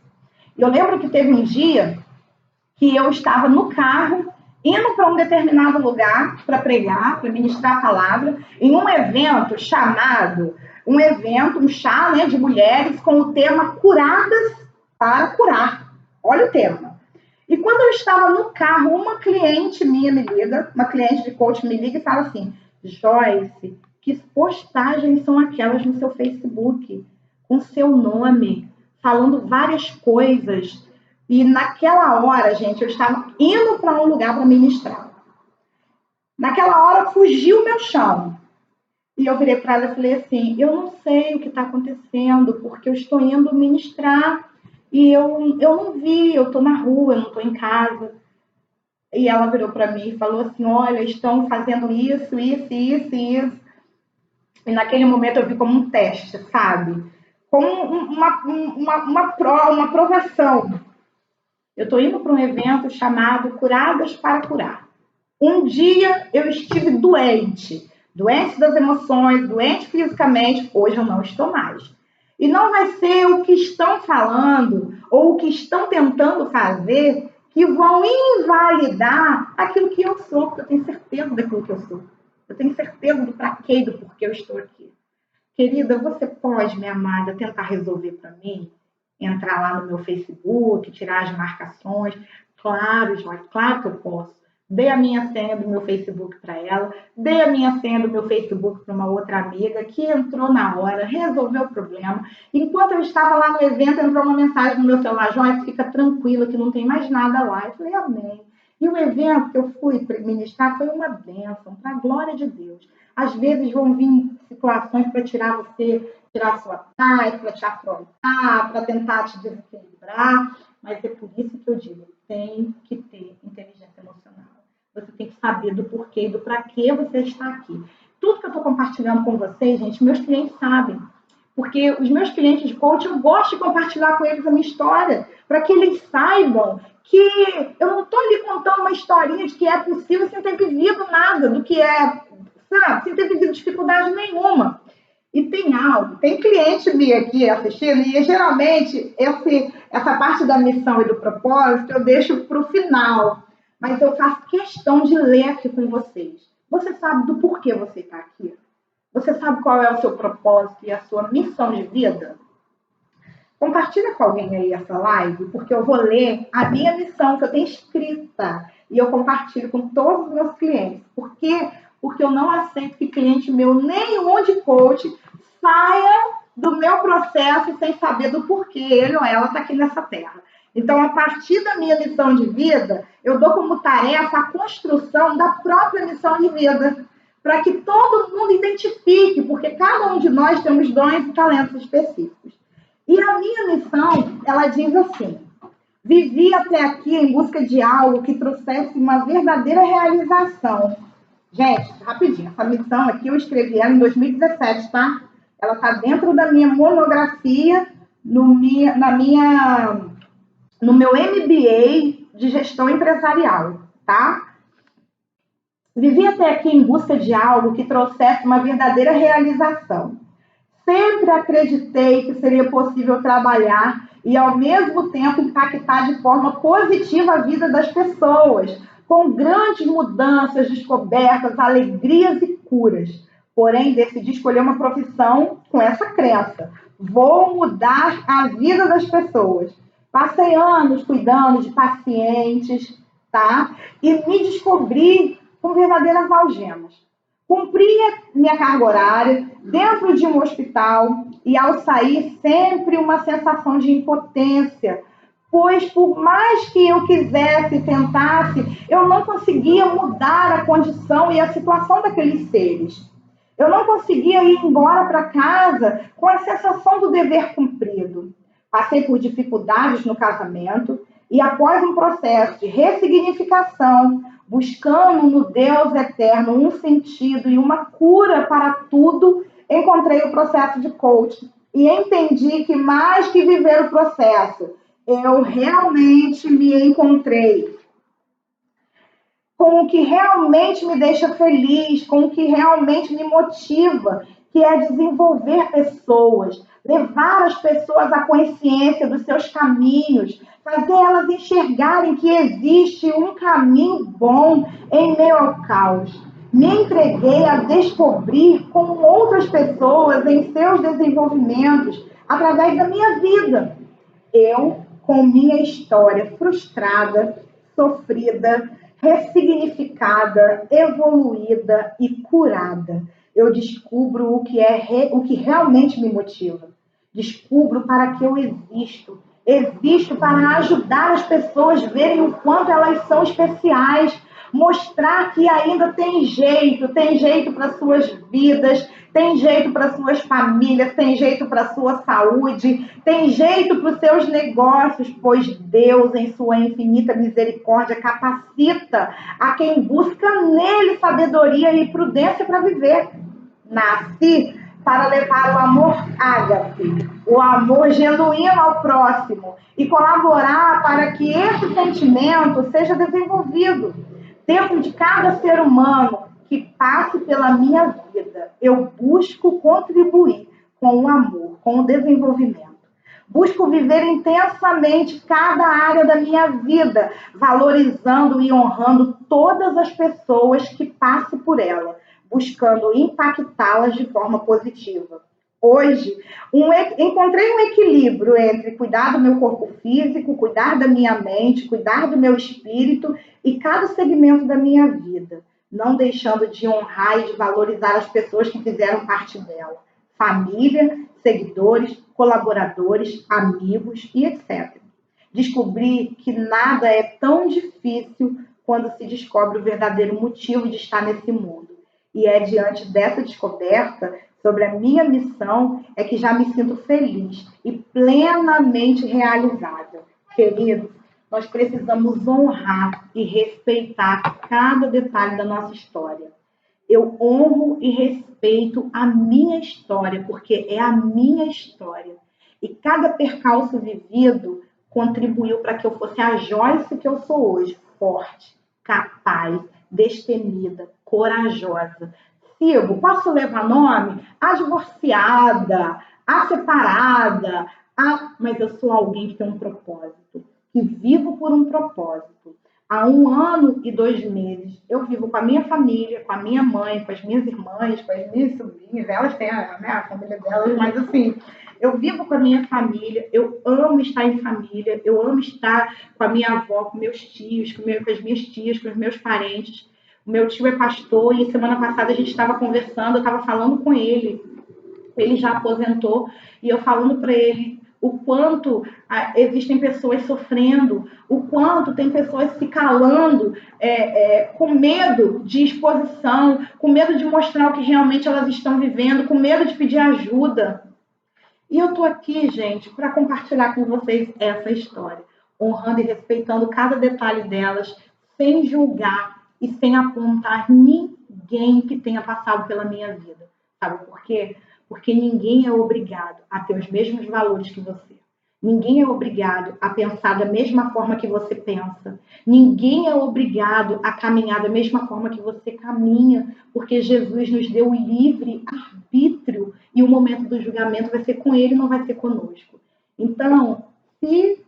Eu lembro que teve um dia que eu estava no carro, indo para um determinado lugar para pregar, para ministrar a palavra, em um evento chamado, um chá, né, de mulheres com o tema Curadas para Curar. Olha o tema. E quando eu estava no carro, uma cliente minha me liga, uma cliente de coaching me liga e fala assim, Joyce, que postagens são aquelas no seu Facebook, com seu nome, falando várias coisas. E naquela hora, gente, eu estava indo para um lugar para ministrar. Naquela hora, fugiu o meu chão. E eu virei para ela e falei assim, eu não sei o que está acontecendo, porque eu estou indo ministrar e eu não vi, eu estou na rua, eu não estou em casa. E ela virou para mim e falou assim, olha, estão fazendo isso. E naquele momento eu vi como um teste, sabe? Como uma provação. Eu estou indo para um evento chamado Curadas para Curar. Um dia eu estive doente das emoções, doente fisicamente, hoje eu não estou mais. E não vai ser o que estão falando ou o que estão tentando fazer que vão invalidar aquilo que eu sou, porque eu tenho certeza daquilo que eu sou. Eu tenho certeza do para quê e do porquê eu estou aqui. Querida, você pode, minha amada, tentar resolver para mim? Entrar lá no meu Facebook, tirar as marcações? Claro, Joyce, claro que eu posso. Dei a minha senha do meu Facebook para ela, dei a minha senha do meu Facebook para uma outra amiga que entrou na hora, resolveu o problema. Enquanto eu estava lá no evento, entrou uma mensagem no meu celular, Joyce, fica tranquila que não tem mais nada lá. Eu falei, amém. E o evento que eu fui ministrar foi uma bênção, para a glória de Deus. Às vezes vão vir situações para tirar você, tirar a sua paz, para te afrontar, para tentar te desequilibrar, mas é por isso que eu digo, tem que ter inteligência emocional. Você tem que saber do porquê e do para que você está aqui. Tudo que eu estou compartilhando com vocês, gente, meus clientes sabem. Porque os meus clientes de coaching, eu gosto de compartilhar com eles a minha história, para que eles saibam que eu não estou lhe contando uma historinha de que é possível sem ter vivido nada, do que é, sabe, sem ter vivido dificuldade nenhuma. E tem algo, tem cliente meu aqui assistindo, e geralmente essa parte da missão e do propósito eu deixo para o final, mas eu faço questão de ler aqui com vocês. Você sabe do porquê você está aqui? Você sabe qual é o seu propósito e a sua missão de vida? Compartilha com alguém aí essa live, porque eu vou ler a minha missão que eu tenho escrita e eu compartilho com todos os meus clientes. Por quê? Porque eu não aceito que cliente meu, nenhum de coach, saia do meu processo sem saber do porquê ele ou ela está aqui nessa terra. Então, a partir da minha missão de vida, eu dou como tarefa a construção da própria missão de vida, para que todo mundo identifique, porque cada um de nós temos dons e talentos específicos. E a minha missão, ela diz assim, vivi até aqui em busca de algo que trouxesse uma verdadeira realização. Gente, rapidinho, essa missão aqui eu escrevi ela em 2017, tá? Ela está dentro da minha monografia, no meu MBA de gestão empresarial, tá? Vivi até aqui em busca de algo que trouxesse uma verdadeira realização. Sempre acreditei que seria possível trabalhar e, ao mesmo tempo, impactar de forma positiva a vida das pessoas, com grandes mudanças, descobertas, alegrias e curas. Porém, decidi escolher uma profissão com essa crença. Vou mudar a vida das pessoas. Passei anos cuidando de pacientes, tá? E me descobri com verdadeiras algemas. Cumpria minha carga horária dentro de um hospital e, ao sair, sempre uma sensação de impotência, pois, por mais que eu quisesse e tentasse, eu não conseguia mudar a condição e a situação daqueles seres. Eu não conseguia ir embora para casa com a sensação do dever cumprido. Passei por dificuldades no casamento e, após um processo de ressignificação, buscando no Deus eterno um sentido e uma cura para tudo, encontrei o processo de coaching e entendi que mais que viver o processo, eu realmente me encontrei com o que realmente me deixa feliz, com o que realmente me motiva, que é desenvolver pessoas, levar as pessoas à consciência dos seus caminhos, fazer elas enxergarem que existe um caminho bom em meio ao caos. Me entreguei a descobrir como outras pessoas em seus desenvolvimentos através da minha vida. Eu, com minha história frustrada, sofrida, ressignificada, evoluída e curada, eu descubro o que realmente me motiva. Descubro para que eu existo. Existo para ajudar as pessoas a verem o quanto elas são especiais, mostrar que ainda tem jeito para suas vidas, tem jeito para suas famílias, tem jeito para sua saúde, tem jeito para os seus negócios, pois Deus, em sua infinita misericórdia, capacita a quem busca nele sabedoria e prudência para viver. Nasci para levar o amor ágape, o amor genuíno ao próximo e colaborar para que esse sentimento seja desenvolvido dentro de cada ser humano que passe pela minha vida. Eu busco contribuir com o amor, com o desenvolvimento. Busco viver intensamente cada área da minha vida, valorizando e honrando todas as pessoas que passo por ela, buscando impactá-las de forma positiva. Hoje, encontrei um equilíbrio entre cuidar do meu corpo físico, cuidar da minha mente, cuidar do meu espírito e cada segmento da minha vida, não deixando de honrar e de valorizar as pessoas que fizeram parte dela. Família, seguidores, colaboradores, amigos e etc. Descobri que nada é tão difícil quando se descobre o verdadeiro motivo de estar nesse mundo. E é diante dessa descoberta sobre a minha missão é que já me sinto feliz e plenamente realizada. Queridos, nós precisamos honrar e respeitar cada detalhe da nossa história. Eu honro e respeito a minha história, porque é a minha história. E cada percalço vivido contribuiu para que eu fosse a Joyce que eu sou hoje, forte, capaz, destemida, corajosa. Sigo, posso levar nome? A divorciada, a separada, mas eu sou alguém que tem um propósito, que vivo por um propósito. Há 1 ano e 2 meses, eu vivo com a minha família, com a minha mãe, com as minhas irmãs, com as minhas sobrinhas. Elas têm a família delas, mas assim, eu vivo com a minha família, eu amo estar em família, eu amo estar com a minha avó, com meus tios, com as minhas tias, com os meus parentes. O meu tio é pastor e semana passada a gente estava conversando, eu estava falando com ele já aposentou, e eu falando para ele o quanto existem pessoas sofrendo, o quanto tem pessoas se calando, com medo de exposição, com medo de mostrar o que realmente elas estão vivendo, com medo de pedir ajuda. E eu estou aqui, gente, para compartilhar com vocês essa história, honrando e respeitando cada detalhe delas, sem julgar e sem apontar ninguém que tenha passado pela minha vida. Sabe por quê? Porque ninguém é obrigado a ter os mesmos valores que você. Ninguém é obrigado a pensar da mesma forma que você pensa. Ninguém é obrigado a caminhar da mesma forma que você caminha, porque Jesus nos deu o livre arbítrio e o momento do julgamento vai ser com ele, não vai ser conosco. Então, se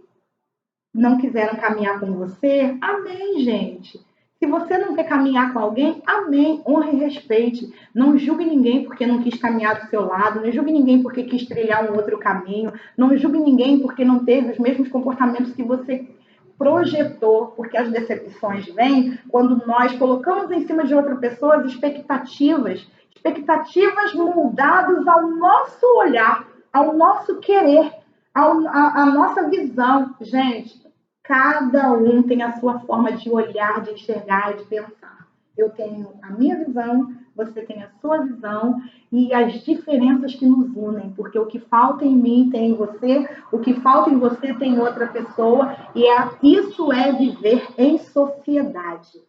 não quiseram caminhar com você, amém, gente. Se você não quer caminhar com alguém, amém, honre e respeite. Não julgue ninguém porque não quis caminhar do seu lado, não julgue ninguém porque quis trilhar um outro caminho, não julgue ninguém porque não teve os mesmos comportamentos que você projetou, porque as decepções vêm quando nós colocamos em cima de outra pessoa as expectativas moldadas ao nosso olhar, ao nosso querer, à nossa visão. Gente, cada um tem a sua forma de olhar, de enxergar e de pensar. Eu tenho a minha visão, você tem a sua visão e as diferenças que nos unem, porque o que falta em mim tem em você, o que falta em você tem em outra pessoa, e isso é viver em sociedade,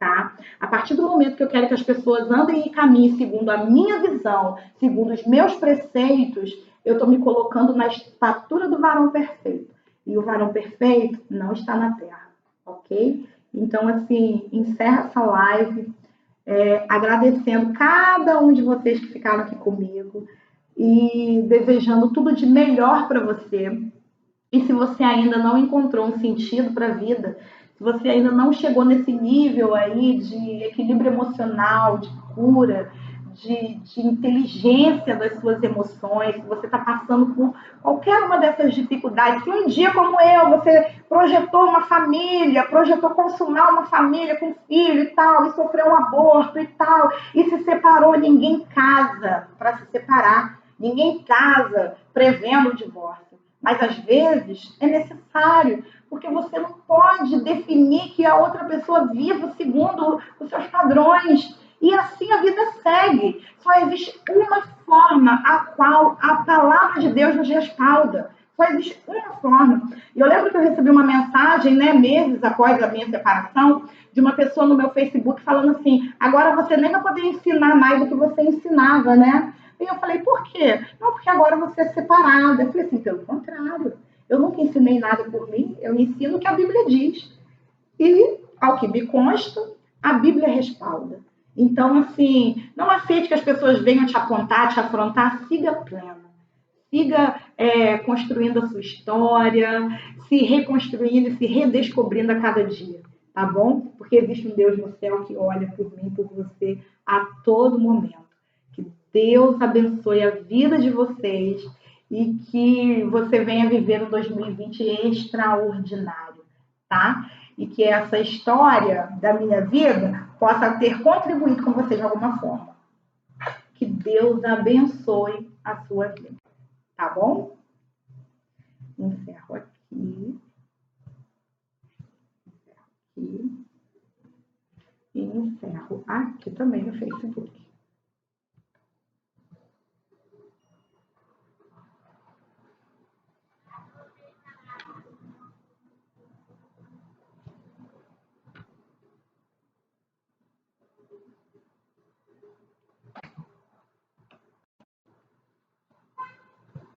tá? A partir do momento que eu quero que as pessoas andem e caminhem segundo a minha visão, segundo os meus preceitos, eu estou me colocando na estatura do varão perfeito. E o varão perfeito não está na terra, ok? Então, assim, encerra essa live agradecendo cada um de vocês que ficaram aqui comigo e desejando tudo de melhor para você. E se você ainda não encontrou um sentido para a vida, se você ainda não chegou nesse nível aí de equilíbrio emocional, de cura, de inteligência das suas emoções, se você está passando por qualquer uma dessas dificuldades, se um dia como eu, você projetou uma família, projetou consumar uma família com filho e tal, e sofreu um aborto e tal, e se separou, ninguém casa para se separar, ninguém casa prevendo o divórcio. Mas, às vezes, é necessário, porque você não pode definir que a outra pessoa viva segundo os seus padrões. E assim a vida segue. Só existe uma forma a qual a palavra de Deus nos respalda. Só existe uma forma. E eu lembro que eu recebi uma mensagem, né, meses após a minha separação, de uma pessoa no meu Facebook falando assim, agora você nem vai poder ensinar mais do que você ensinava, né? E eu falei, por quê? Não, porque agora você é separada. Eu falei assim, pelo contrário. Eu nunca ensinei nada por mim, eu ensino o que a Bíblia diz. E, ao que me consta, a Bíblia respalda. Então, assim, não aceite que as pessoas venham te apontar, te afrontar, siga plena. Siga construindo a sua história, se reconstruindo e se redescobrindo a cada dia, tá bom? Porque existe um Deus no céu que olha por mim, por você, a todo momento. Que Deus abençoe a vida de vocês e que você venha viver um 2020 extraordinário, tá? E que essa história da minha vida possa ter contribuído com você de alguma forma. Que Deus abençoe a sua vida, tá bom? Encerro aqui. Encerro aqui. E encerro aqui também no Facebook.